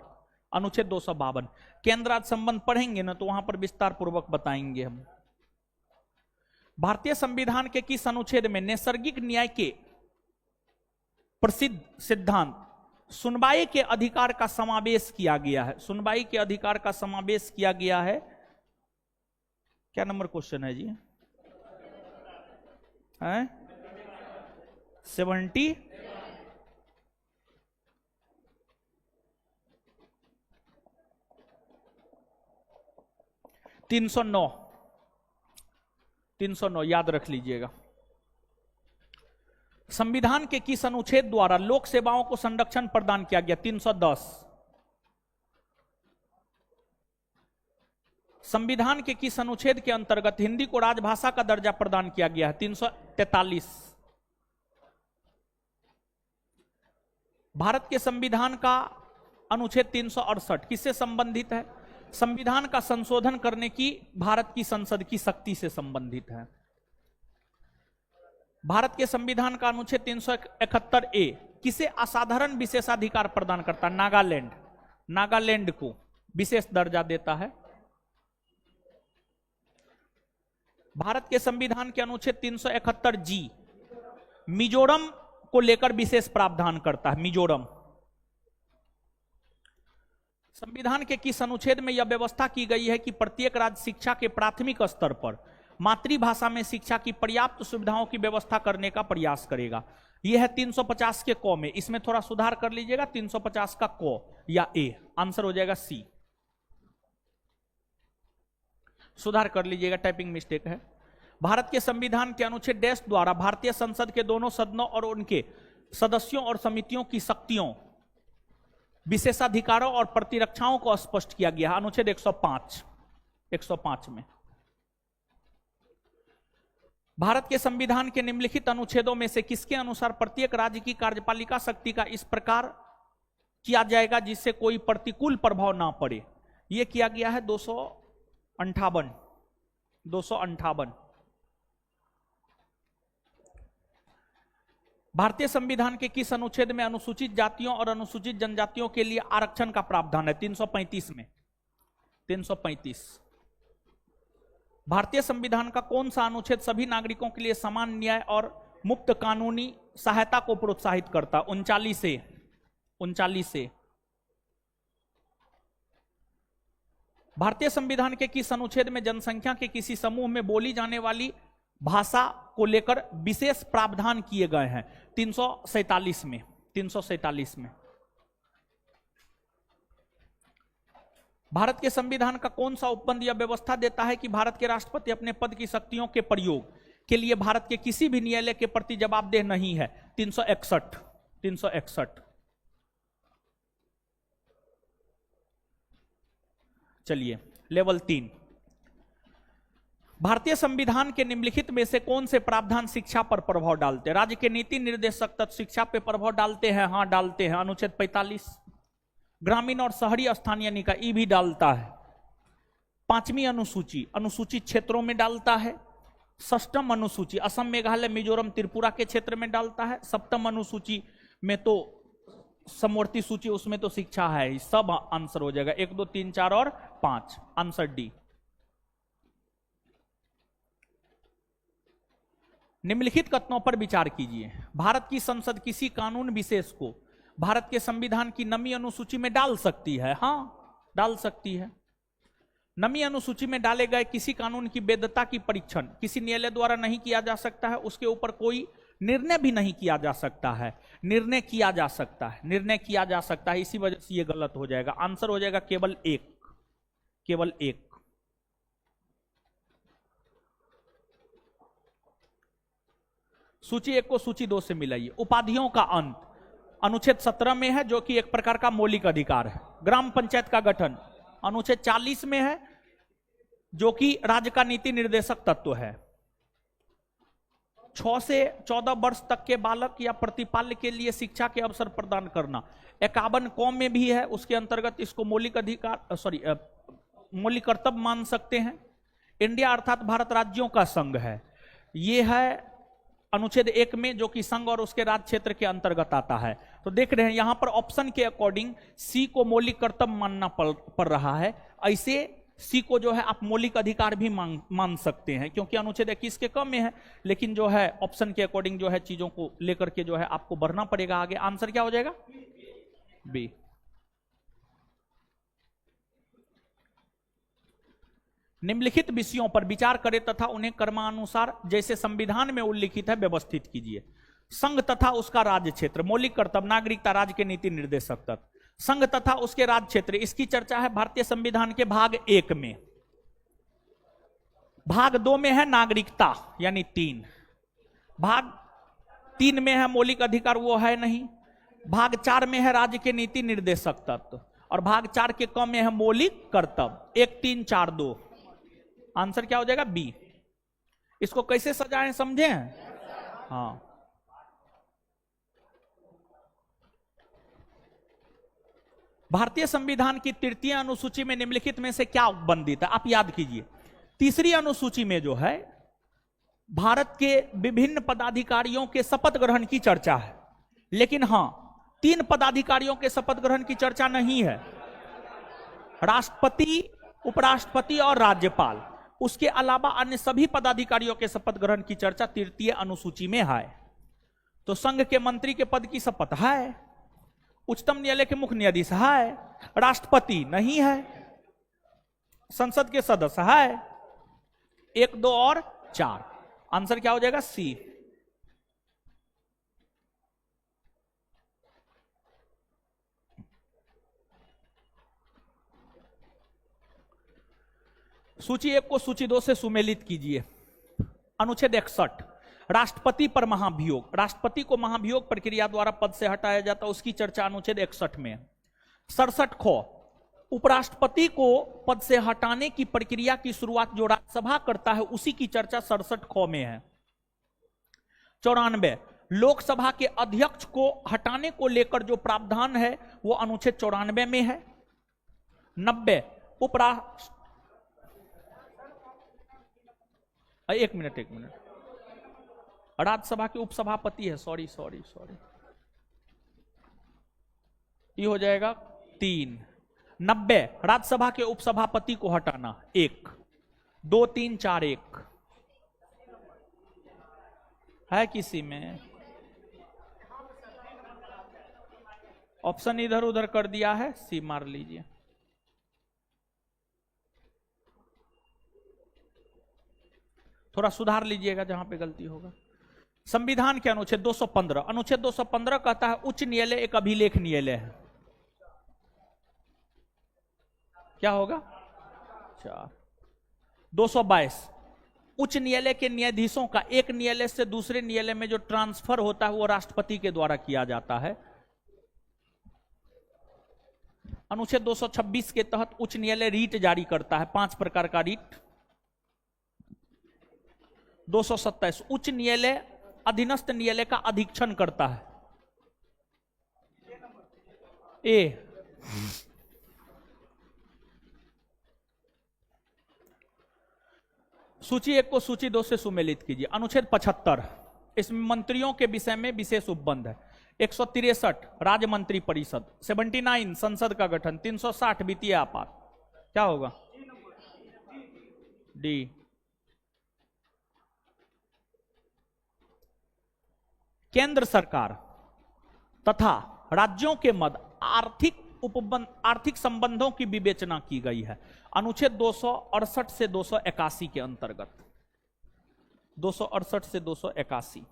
अनुच्छेद 252। केंद्र राज्य संबंध पढ़ेंगे ना तो वहां पर विस्तार पूर्वक बताएंगे हम। भारतीय संविधान के किस अनुच्छेद में नैसर्गिक न्याय के प्रसिद्ध सिद्धांत सुनवाई के अधिकार का समावेश किया गया है? सुनवाई के अधिकार का समावेश किया गया है। क्या नंबर क्वेश्चन है जी? है 70। तीन सौ नौ याद रख लीजिएगा। संविधान के किस अनुच्छेद द्वारा लोक सेवाओं को संरक्षण प्रदान किया गया? 310। संविधान के किस अनुच्छेद के अंतर्गत हिंदी को राजभाषा का दर्जा प्रदान किया गया है? 343। भारत के संविधान का अनुच्छेद 368 किससे संबंधित है? संविधान का संशोधन करने की भारत की संसद की शक्ति से संबंधित है। भारत के संविधान का अनुच्छेद 371A किसे असाधारण विशेषाधिकार प्रदान करता है? नागालैंड, नागालैंड को विशेष दर्जा देता है। भारत के संविधान के अनुच्छेद 371G मिजोरम को लेकर विशेष प्रावधान करता है। मिजोरम। संविधान के किस अनुच्छेद में यह व्यवस्था की गई है कि प्रत्येक राज्य शिक्षा के प्राथमिक स्तर पर मातृभाषा में शिक्षा की पर्याप्त सुविधाओं की व्यवस्था करने का प्रयास करेगा? यह है 350 के क में। इसमें थोड़ा सुधार कर लीजिएगा। 350 का क या ए, आंसर हो जाएगा सी। सुधार कर लीजिएगा, टाइपिंग मिस्टेक है। भारत के संविधान के अनुच्छेद डैश द्वारा भारतीय संसद के दोनों सदनों और उनके सदस्यों और समितियों की शक्तियों, विशेषाधिकारों और प्रतिरक्षाओं को स्पष्ट किया गया। अनुच्छेद 105 में। भारत के संविधान के निम्नलिखित अनुच्छेदों में से किसके अनुसार प्रत्येक राज्य की कार्यपालिका शक्ति का इस प्रकार किया जाएगा जिससे कोई प्रतिकूल प्रभाव ना पड़े? यह किया गया है 258। भारतीय संविधान के किस अनुच्छेद में अनुसूचित जातियों और अनुसूचित जनजातियों के लिए आरक्षण का प्रावधान है? 335 में। 335। भारतीय संविधान का कौन सा अनुच्छेद सभी नागरिकों के लिए समान न्याय और मुफ्त कानूनी सहायता को प्रोत्साहित करता? 39 से। भारतीय संविधान के किस अनुच्छेद में जनसंख्या के किसी समूह में बोली जाने वाली भाषा को लेकर विशेष प्रावधान किए गए हैं? 347 में। 347 में। भारत के संविधान का कौन सा उपबंध यह व्यवस्था देता है कि भारत के राष्ट्रपति अपने पद की शक्तियों के प्रयोग के लिए भारत के किसी भी न्यायालय के प्रति जवाबदेह नहीं है? 361। चलिए लेवल 3। भारतीय संविधान के निम्नलिखित में से कौन से प्रावधान शिक्षा पर प्रभाव डालते हैं? राज्य के नीति निर्देशक तत्व शिक्षा पर प्रभाव डालते हैं? हाँ डालते हैं। अनुच्छेद 45। ग्रामीण और शहरी स्थानीय निकाय भी डालता है। 5वीं अनुसूची अनुसूचित क्षेत्रों में डालता है। 6वीं अनुसूची असम, मेघालय, मिजोरम, त्रिपुरा के क्षेत्र में डालता है। 7वीं अनुसूची में तो समवर्ती सूची, उसमें तो शिक्षा है। सब आंसर हो जाएगा 1, 2, 3, 4 और 5। Answer D. निम्नलिखित कथनों पर विचार कीजिए। भारत की संसद किसी कानून विशेष को भारत के संविधान की नवीं अनुसूची में डाल सकती है। हाँ, डाल सकती है। नवीं अनुसूची में डाले गए किसी कानून की वैधता की परीक्षण किसी न्यायालय द्वारा नहीं किया जा सकता है, उसके ऊपर कोई निर्णय भी नहीं किया जा सकता है। निर्णय किया जा सकता है, निर्णय किया जा सकता है, इसी वजह से ये गलत हो जाएगा। आंसर हो जाएगा केवल एक, केवल एक। सूची 1 को सूची 2 से मिलाइए। उपाधियों का अंत अनुच्छेद 17 में है, जो कि एक प्रकार का मौलिक अधिकार है। ग्राम पंचायत का गठन अनुच्छेद 40 में है, जो कि राज्य का नीति निर्देशक तत्व है। 6 से 14 वर्ष तक के बालक या प्रतिपाल्य के लिए शिक्षा के अवसर प्रदान करना 51 कॉम में भी है, उसके अंतर्गत इसको मौलिक अधिकार मौलिक कर्तव्य मान सकते हैं। इंडिया अर्थात भारत राज्यों का संघ है, यह है अनुच्छेद 1 में, जो कि संघ और उसके राज्य क्षेत्र के अंतर्गत आता है। तो देख रहे हैं यहां पर ऑप्शन के अकॉर्डिंग सी को मौलिक कर्तव्य मानना पड़ रहा है। ऐसे सी को जो है आप मौलिक अधिकार भी मान सकते हैं, क्योंकि अनुच्छेद 21 के कम में है। लेकिन जो है ऑप्शन के अकॉर्डिंग जो है चीजों को लेकर के जो है आपको बढ़ना पड़ेगा आगे। आंसर क्या हो जाएगा? बी। निम्नलिखित विषयों पर विचार करें तथा उन्हें क्रमानुसार जैसे संविधान में उल्लिखित है व्यवस्थित कीजिए। संघ तथा उसका राज्य क्षेत्र, मौलिक कर्तव्य, नागरिकता, राज्य के नीति निर्देशक तत्व। संघ तथा उसके राज्य क्षेत्र, इसकी चर्चा है भारतीय संविधान के भाग 1 में। भाग 2 में है नागरिकता यानी 3। भाग 3 में है मौलिक अधिकार, वो है नहीं। भाग 4 में है राज्य के नीति निर्देशक तत्व, और भाग 4 के कम में है मौलिक कर्तव्य। 1 3 4 2। आंसर क्या हो जाएगा? बी। इसको कैसे सजाएं समझे? हाँ, भारतीय संविधान की 3य अनुसूची में निम्नलिखित में से क्या उपबंधित है? आप याद कीजिए। 3री अनुसूची में जो है भारत के विभिन्न पदाधिकारियों के शपथ ग्रहण की चर्चा है, लेकिन हां 3 पदाधिकारियों के शपथ ग्रहण की चर्चा नहीं है। राष्ट्रपति, उपराष्ट्रपति और राज्यपाल। उसके अलावा अन्य सभी पदाधिकारियों के शपथ ग्रहण की चर्चा 3य अनुसूची में है। तो संघ के मंत्री के पद की शपथ है, उच्चतम न्यायालय के मुख्य न्यायाधीश है, राष्ट्रपति नहीं है, संसद के सदस्य है। 1 2 और 4। आंसर क्या हो जाएगा? सी। सूची 1 को सूची 2 से सुमेलित कीजिए। अनुच्छेद 61 राष्ट्रपति पर महाभियोग। राष्ट्रपति को महाभियोग प्रक्रिया द्वारा पद से हटाया जाता, उसकी चर्चा अनुच्छेद 61 में। 67 ख उपराष्ट्रपति को पद से हटाने की प्रक्रिया की शुरुआत जो राज्यसभा करता है, उसी की चर्चा 67 ख में है। 94 लोकसभा के अध्यक्ष को हटाने को लेकर जो प्रावधान है वो अनुच्छेद 94 में है। 90 एक मिनट राज्यसभा के उपसभापति है, सॉरी ये हो जाएगा 3। 90 राज्यसभा के उपसभापति को हटाना 1 2 3 4 1 है किसी में? ऑप्शन इधर उधर कर दिया है, सी मार लीजिए। थोड़ा सुधार लीजिएगा जहां पे गलती होगा। संविधान के अनुच्छेद 215, अनुच्छेद 215 कहता है उच्च न्यायालय एक अभिलेख न्यायालय है। क्या होगा? 4। 222 उच्च न्यायालय के न्यायाधीशों का एक न्यायालय से दूसरे न्यायालय में जो ट्रांसफर होता है वो राष्ट्रपति के द्वारा किया जाता है। अनुच्छेद 226 के तहत उच्च न्यायालय रीट जारी करता है, 5 प्रकार का रीट। 227 उच्च न्यायालय अधीनस्थ न्यायालय का अधीक्षण करता है। ए। सूची 1 को सूची 2 से सुमेलित कीजिए। अनुच्छेद 75 इसमें मंत्रियों के विषय में विशेष उपबंध है। 163 राज्य मंत्री परिषद। 79 संसद का गठन। 360 वित्तीय आपात। क्या होगा? डी। केंद्र सरकार तथा राज्यों के मध्य आर्थिक संबंधों की विवेचना की गई है। अनुच्छेद 268 से 281 के अंतर्गत, 268 से 281।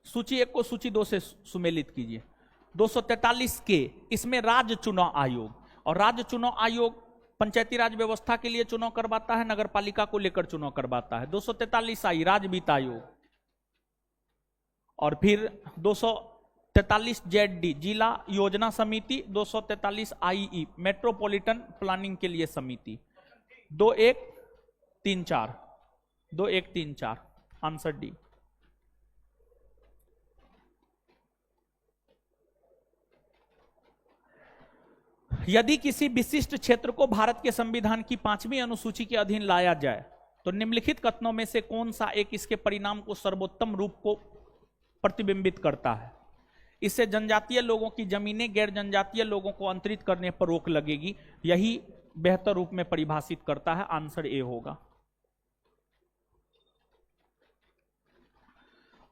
सूची 1 को सूची 2 से सुमेलित कीजिए। 243 के, इसमें राज्य चुनाव आयोग, और राज्य चुनाव आयोग पंचायती राज व्यवस्था के लिए चुनाव करवाता है, नगर पालिका को लेकर चुनाव करवाता है। 243 आई राज्य वित्त आयोग, और फिर 243 जेड जिला योजना समिति, 243 आईई मेट्रोपॉलिटन प्लानिंग के लिए समिति। 2134, 2134 आंसर डी। यदि किसी विशिष्ट क्षेत्र को भारत के संविधान की 5वीं अनुसूची के अधीन लाया जाए तो निम्नलिखित कथनों में से कौन सा एक इसके परिणाम को सर्वोत्तम रूप को प्रतिबिंबित करता है? इससे जनजातीय लोगों की जमीनें गैर जनजातीय लोगों को अंतरित करने पर रोक लगेगी, यही बेहतर रूप में परिभाषित करता है। आंसर ए होगा।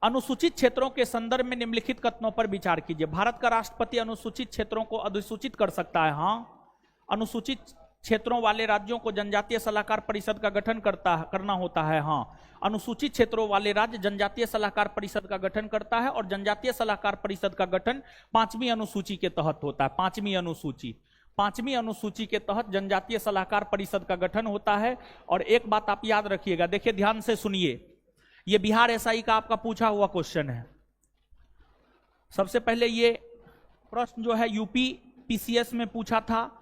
अनुसूचित क्षेत्रों के संदर्भ में निम्नलिखित कथनों पर विचार कीजिए। भारत का राष्ट्रपति अनुसूचित क्षेत्रों को अधिसूचित कर सकता है। हाँ। अनुसूचित क्षेत्रों वाले राज्यों को जनजातीय सलाहकार परिषद का गठन करना होता है। हाँ। अनुसूचित क्षेत्रों वाले राज्य जनजातीय सलाहकार परिषद का गठन करता है, और जनजातीय सलाहकार परिषद का गठन 5वीं अनुसूची के तहत होता है। 5वीं अनुसूची के तहत जनजातीय सलाहकार परिषद का गठन होता है। और एक बात आप याद रखिएगा, देखिए ध्यान से सुनिए, ये बिहार एसआई का आपका पूछा हुआ क्वेश्चन है। सबसे पहले ये प्रश्न जो है यूपी पीसीएस में पूछा था,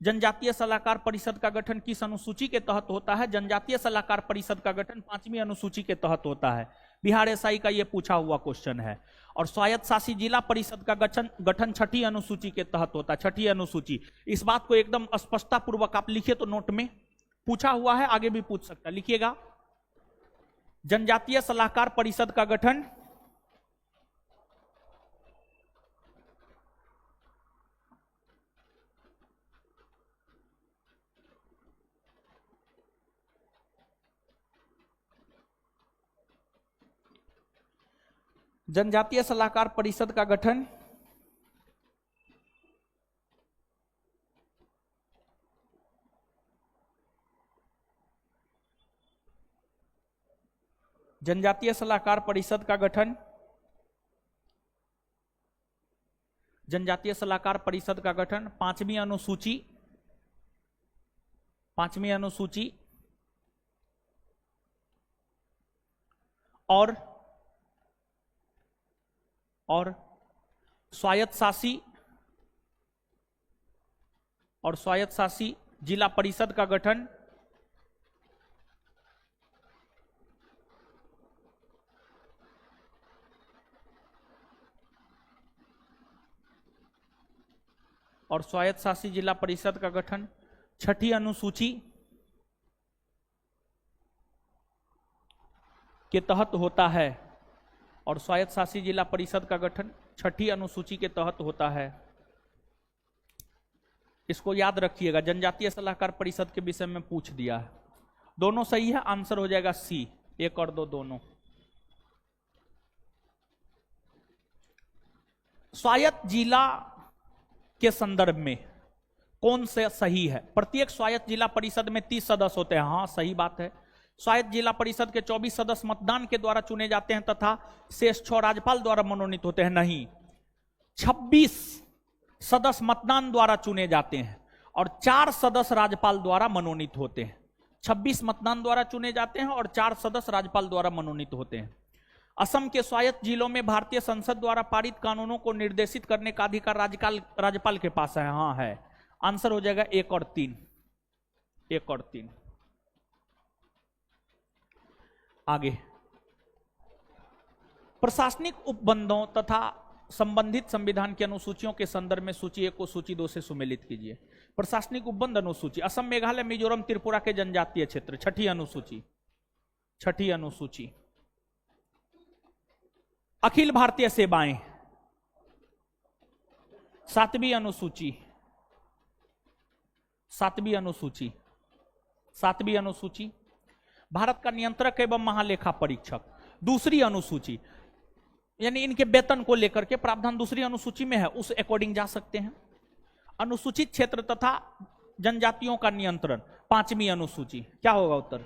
जनजातीय सलाहकार परिषद का गठन किस अनुसूची के तहत होता है? जनजातीय सलाहकार परिषद का गठन 5वीं अनुसूची के तहत होता है। बिहार एसआई का ये पूछा हुआ क्वेश्चन है। और स्वायत्त शासी जिला परिषद का गठन 6ठी अनुसूची के तहत होता है। 6ठी अनुसूची, इस बात को एकदम स्पष्टता पूर्वक आप लिखिए तो नोट में पूछा हुआ है, आगे भी पूछ सकता है, लिखिएगा। जनजातीय सलाहकार परिषद का गठन जनजातीय सलाहकार परिषद का गठन जनजातीय सलाहकार परिषद का गठन जनजातीय सलाहकार परिषद का गठन 5वीं अनुसूची और स्वायत्त शासी जिला परिषद का गठन और स्वायत्त शासी जिला परिषद का गठन 6ठी अनुसूची के तहत होता है। और स्वायत्त शासी जिला परिषद का गठन 6ठी अनुसूची के तहत होता है। इसको याद रखिएगा, जनजातीय सलाहकार परिषद के विषय में पूछ दिया है। दोनों सही है, आंसर हो जाएगा सी। 1 और 2 दोनों। स्वायत्त जिला के संदर्भ में कौन से सही है? प्रत्येक स्वायत्त जिला परिषद में 30 सदस्य होते हैं। हाँ, सही बात है। स्वायत्त जिला परिषद के 24 सदस्य मतदान के द्वारा चुने जाते हैं तथा शेष 6 राज्यपाल द्वारा मनोनीत होते हैं। नहीं, 26 सदस्य मतदान द्वारा चुने जाते हैं और 4 सदस्य राज्यपाल द्वारा मनोनीत होते हैं। 26 मतदान द्वारा चुने जाते हैं और 4 सदस्य राज्यपाल द्वारा मनोनीत होते हैं। असम के स्वायत्त जिलों में भारतीय संसद द्वारा पारित कानूनों को निर्देशित करने का अधिकार राज्यपाल के पास है। हाँ है, आंसर हो जाएगा 1 और 3। 1 और 3। आगे, प्रशासनिक उपबंधों तथा संबंधित संविधान की अनुसूचियों के संदर्भ में सूची 1 को सूची 2 से सुमेलित कीजिए। प्रशासनिक उपबंध अनुसूची, असम, मेघालय, मिजोरम, त्रिपुरा के जनजातीय क्षेत्र, 6ठी अनुसूची। 6ठी अनुसूची। अखिल भारतीय सेवाएं, 7वीं अनुसूची। 7वीं अनुसूची। 7वीं अनुसूची। भारत का नियंत्रक एवं महालेखा परीक्षक। दूसरी अनुसूची यानी इनके वेतन को लेकर के प्रावधान दूसरी अनुसूची में है, उस अकॉर्डिंग जा सकते हैं। अनुसूचित क्षेत्र तथा जनजातियों का नियंत्रण, पांचवी अनुसूची, क्या होगा उत्तर?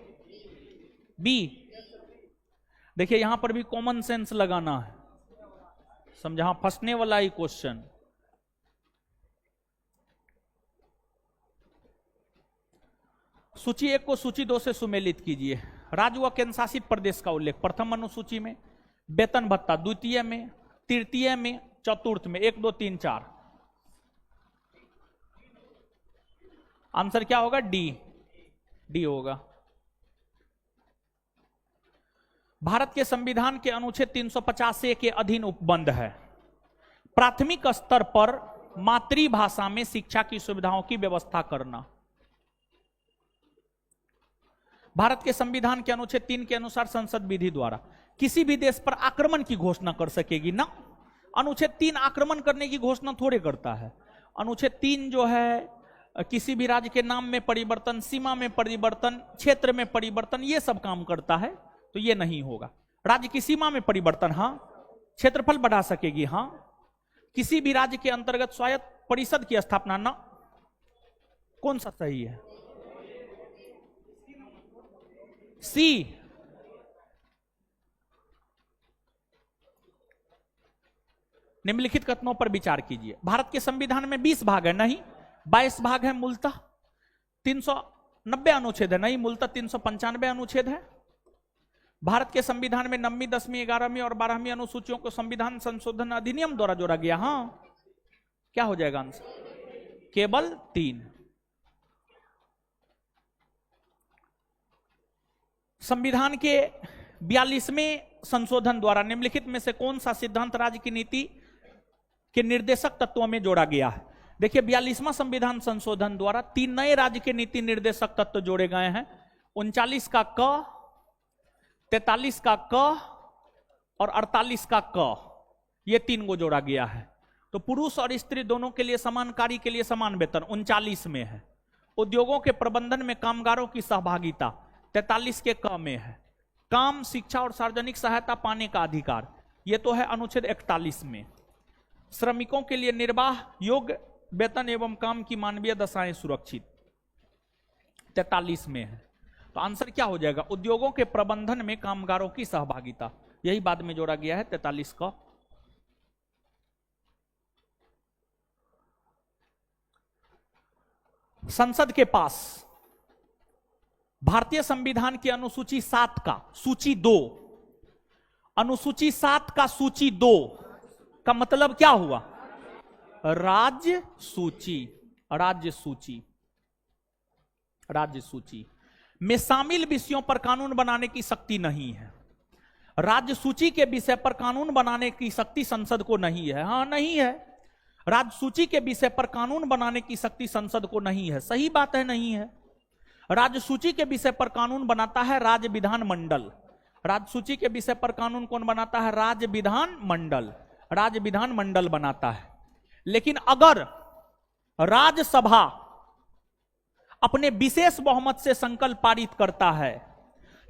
बी। देखिए यहां पर भी कॉमन सेंस लगाना है, समझा, फंसने वाला ही क्वेश्चन। सूची 1 को सूची 2 से सुमेलित कीजिए। राज्य व केंद्र शासित प्रदेश का उल्लेख प्रथम अनुसूची में, वेतन भत्ता द्वितीय में, तृतीय में, चतुर्थ में, 1 2 3 4। आंसर क्या होगा? डी। डी होगा। भारत के संविधान के अनुच्छेद 350A के अधीन उपबंध है प्राथमिक स्तर पर मातृभाषा में शिक्षा की सुविधाओं की व्यवस्था करना। भारत के संविधान के अनुच्छेद 3 के अनुसार संसद विधि द्वारा किसी भी देश पर आक्रमण की घोषणा कर सकेगी ना। अनुच्छेद 3 आक्रमण करने की घोषणा थोड़े करता है। अनुच्छेद 3 जो है किसी भी राज्य के नाम में परिवर्तन, सीमा में परिवर्तन, क्षेत्र में परिवर्तन, ये सब काम करता है, तो ये नहीं होगा। राज्य की सीमा में परिवर्तन, हाँ। क्षेत्रफल बढ़ा सकेगी, हाँ। किसी भी राज्य के अंतर्गत स्वायत्त परिषद की स्थापना, ना। कौन सा सही है? सी। निम्नलिखित कथनों पर विचार कीजिए। भारत के संविधान में 20 भाग है, नहीं। 22 भाग है मूलतः। 390 अनुच्छेद है, नहीं। मूलतः 395 अनुच्छेद है। भारत के संविधान में 9वीं, 10वीं, 11वीं और 12वीं अनुसूचियों को संविधान संशोधन अधिनियम द्वारा जोड़ा गया, हाँ। क्या हो जाएगा आंसर? केवल 3। संविधान के 42वें संशोधन द्वारा निम्नलिखित में से कौन सा सिद्धांत राज्य की नीति के निर्देशक तत्वों में जोड़ा गया है? देखिए 42वां संविधान संशोधन द्वारा 3 नए राज्य के नीति निर्देशक तत्व जोड़े गए हैं। 39 का क, 43 का क और 48 का क, ये 3 को जोड़ा गया है। तो पुरुष और स्त्री दोनों के लिए समान कार्य के लिए समान वेतन 39 में है। उद्योगों के प्रबंधन में कामगारों की सहभागिता 43 के क में है। काम, शिक्षा और सार्वजनिक सहायता पाने का अधिकार, ये तो है अनुच्छेद 41 में। श्रमिकों के लिए निर्वाह योग्य वेतन एवं काम की मानवीय दशाएं सुरक्षित 43 में है। तो आंसर क्या हो जाएगा? उद्योगों के प्रबंधन में कामगारों की सहभागिता, यही बाद में जोड़ा गया है 43 का। संसद के पास भारतीय संविधान की अनुसूची 7 का सूची 2, अनुसूची 7 का सूची 2 का मतलब क्या हुआ? राज्य सूची। राज्य सूची, राज्य सूची में शामिल विषयों पर कानून बनाने की शक्ति नहीं है। राज्य सूची के विषय पर कानून बनाने की शक्ति संसद को नहीं है, हाँ नहीं है। राज्य सूची के विषय पर कानून बनाने की शक्ति संसद को नहीं है, सही बात है, नहीं है। राज्य सूची के विषय पर कानून बनाता है राज्य विधान मंडल। राज्य सूची के विषय पर कानून कौन बनाता है? राज्य विधान मंडल। राज्य विधान मंडल बनाता है। लेकिन अगर राज्यसभा अपने विशेष बहुमत से संकल्प पारित करता है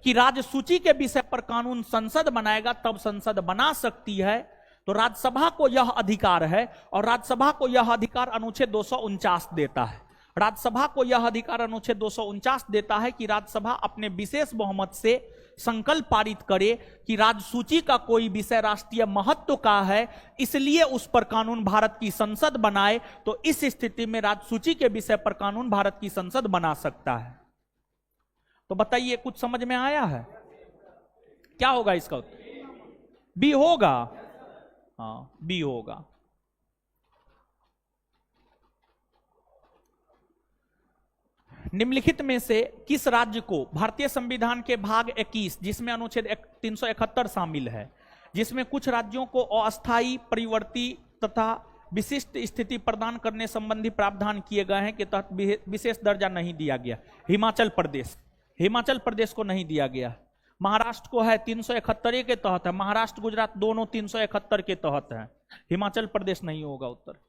कि राज्य सूची के विषय पर कानून संसद बनाएगा, तब संसद बना सकती है। तो राज्यसभा को यह अधिकार है, और राज्यसभा को यह अधिकार अनुच्छेद 249 देता है। राज्यसभा को यह अधिकार अनुच्छेद 249 देता है कि राज्यसभा अपने विशेष बहुमत से संकल्प पारित करे कि राज्य सूची का कोई विषय राष्ट्रीय महत्व का है, इसलिए उस पर कानून भारत की संसद बनाए। तो इस स्थिति में राज्य सूची के विषय पर कानून भारत की संसद बना सकता है। तो बताइए, कुछ समझ में आया है? क्या होगा इसका उत्तर? बी होगा, हाँ बी होगा। निम्नलिखित में से किस राज्य को भारतीय संविधान के भाग 21, जिसमें अनुच्छेद 371 शामिल है, जिसमें कुछ राज्यों को अस्थायी, परिवर्ती तथा विशिष्ट स्थिति प्रदान करने संबंधी प्रावधान किए गए हैं, के तहत विशेष दर्जा नहीं दिया गया? हिमाचल प्रदेश। हिमाचल प्रदेश को नहीं दिया गया। महाराष्ट्र को है 371 के तहत है। महाराष्ट्र गुजरात दोनों 371 के तहत है। हिमाचल प्रदेश नहीं होगा उत्तर।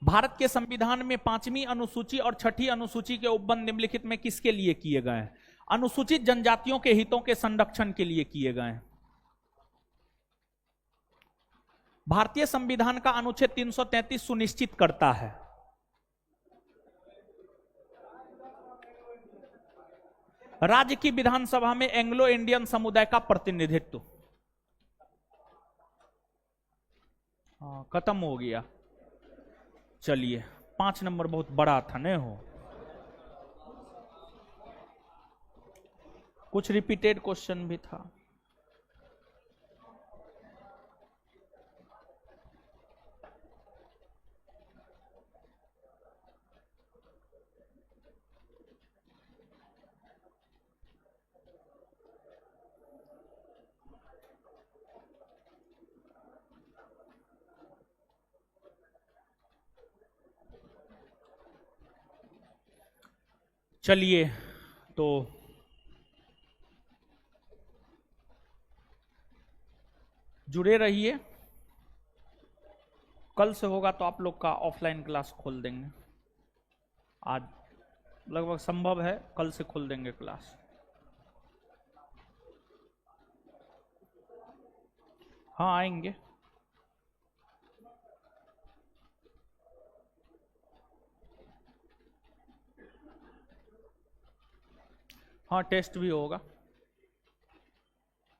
भारत के संविधान में 5वीं अनुसूची और 6ठी अनुसूची के उपबंध निम्नलिखित में किसके लिए किए गए हैं? अनुसूचित जनजातियों के हितों के संरक्षण के लिए किए गए हैं। भारतीय संविधान का अनुच्छेद 333 सुनिश्चित करता है राज्य की विधानसभा में एंग्लो इंडियन समुदाय का प्रतिनिधित्व। खत्म हो गया। चलिए 5 नंबर बहुत बड़ा था, नहीं हो? कुछ रिपीटेड क्वेश्चन भी था। चलिए तो जुड़े रहिए। कल से होगा तो आप लोग का ऑफलाइन क्लास खोल देंगे। आज लगभग संभव है, कल से खोल देंगे क्लास। हाँ आएंगे। हाँ टेस्ट भी होगा।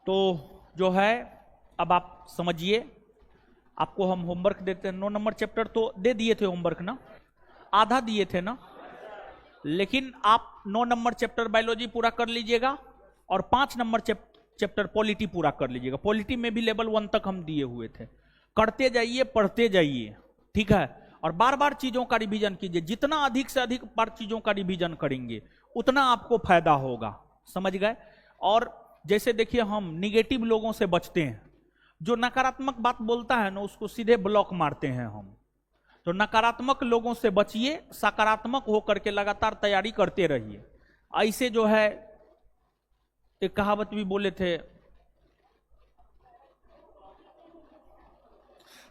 तो जो है अब आप समझिए, आपको हम होमवर्क देते हैं। 9 नंबर चैप्टर तो दे दिए थे होमवर्क ना, आधा दिए थे ना, लेकिन आप 9 नंबर चैप्टर बायोलॉजी पूरा कर लीजिएगा और 5 नंबर चैप्टर पॉलिटी पूरा कर लीजिएगा। पॉलिटी में भी लेवल 1 तक हम दिए हुए थे। करते जाइए, पढ़ते जाइए, ठीक है। और बार बार चीजों का रिवीजन कीजिए। जितना अधिक से अधिक बार चीजों का रिवीजन करेंगे उतना आपको फायदा होगा, समझ गए। और जैसे देखिए हम निगेटिव लोगों से बचते हैं, जो नकारात्मक बात बोलता है ना उसको सीधे ब्लॉक मारते हैं हम। तो नकारात्मक लोगों से बचिए, सकारात्मक होकर के लगातार तैयारी करते रहिए। ऐसे जो है एक कहावत भी बोले थे,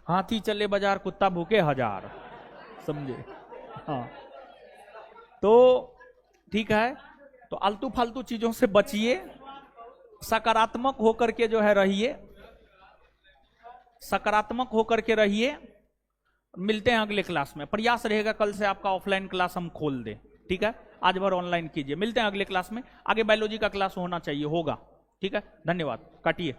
हाथी चले बाजार कुत्ता भूखे हजार, समझे। हाँ तो ठीक है, तो आलतू फालतू चीजों से बचिए, सकारात्मक होकर के जो है रहिए, सकारात्मक होकर के रहिए। मिलते हैं अगले क्लास में। प्रयास रहेगा कल से आपका ऑफलाइन क्लास हम खोल दें, ठीक है। आज भर ऑनलाइन कीजिए। मिलते हैं अगले क्लास में। आगे बायोलॉजी का क्लास होना चाहिए, होगा, ठीक है। धन्यवाद, काटिए।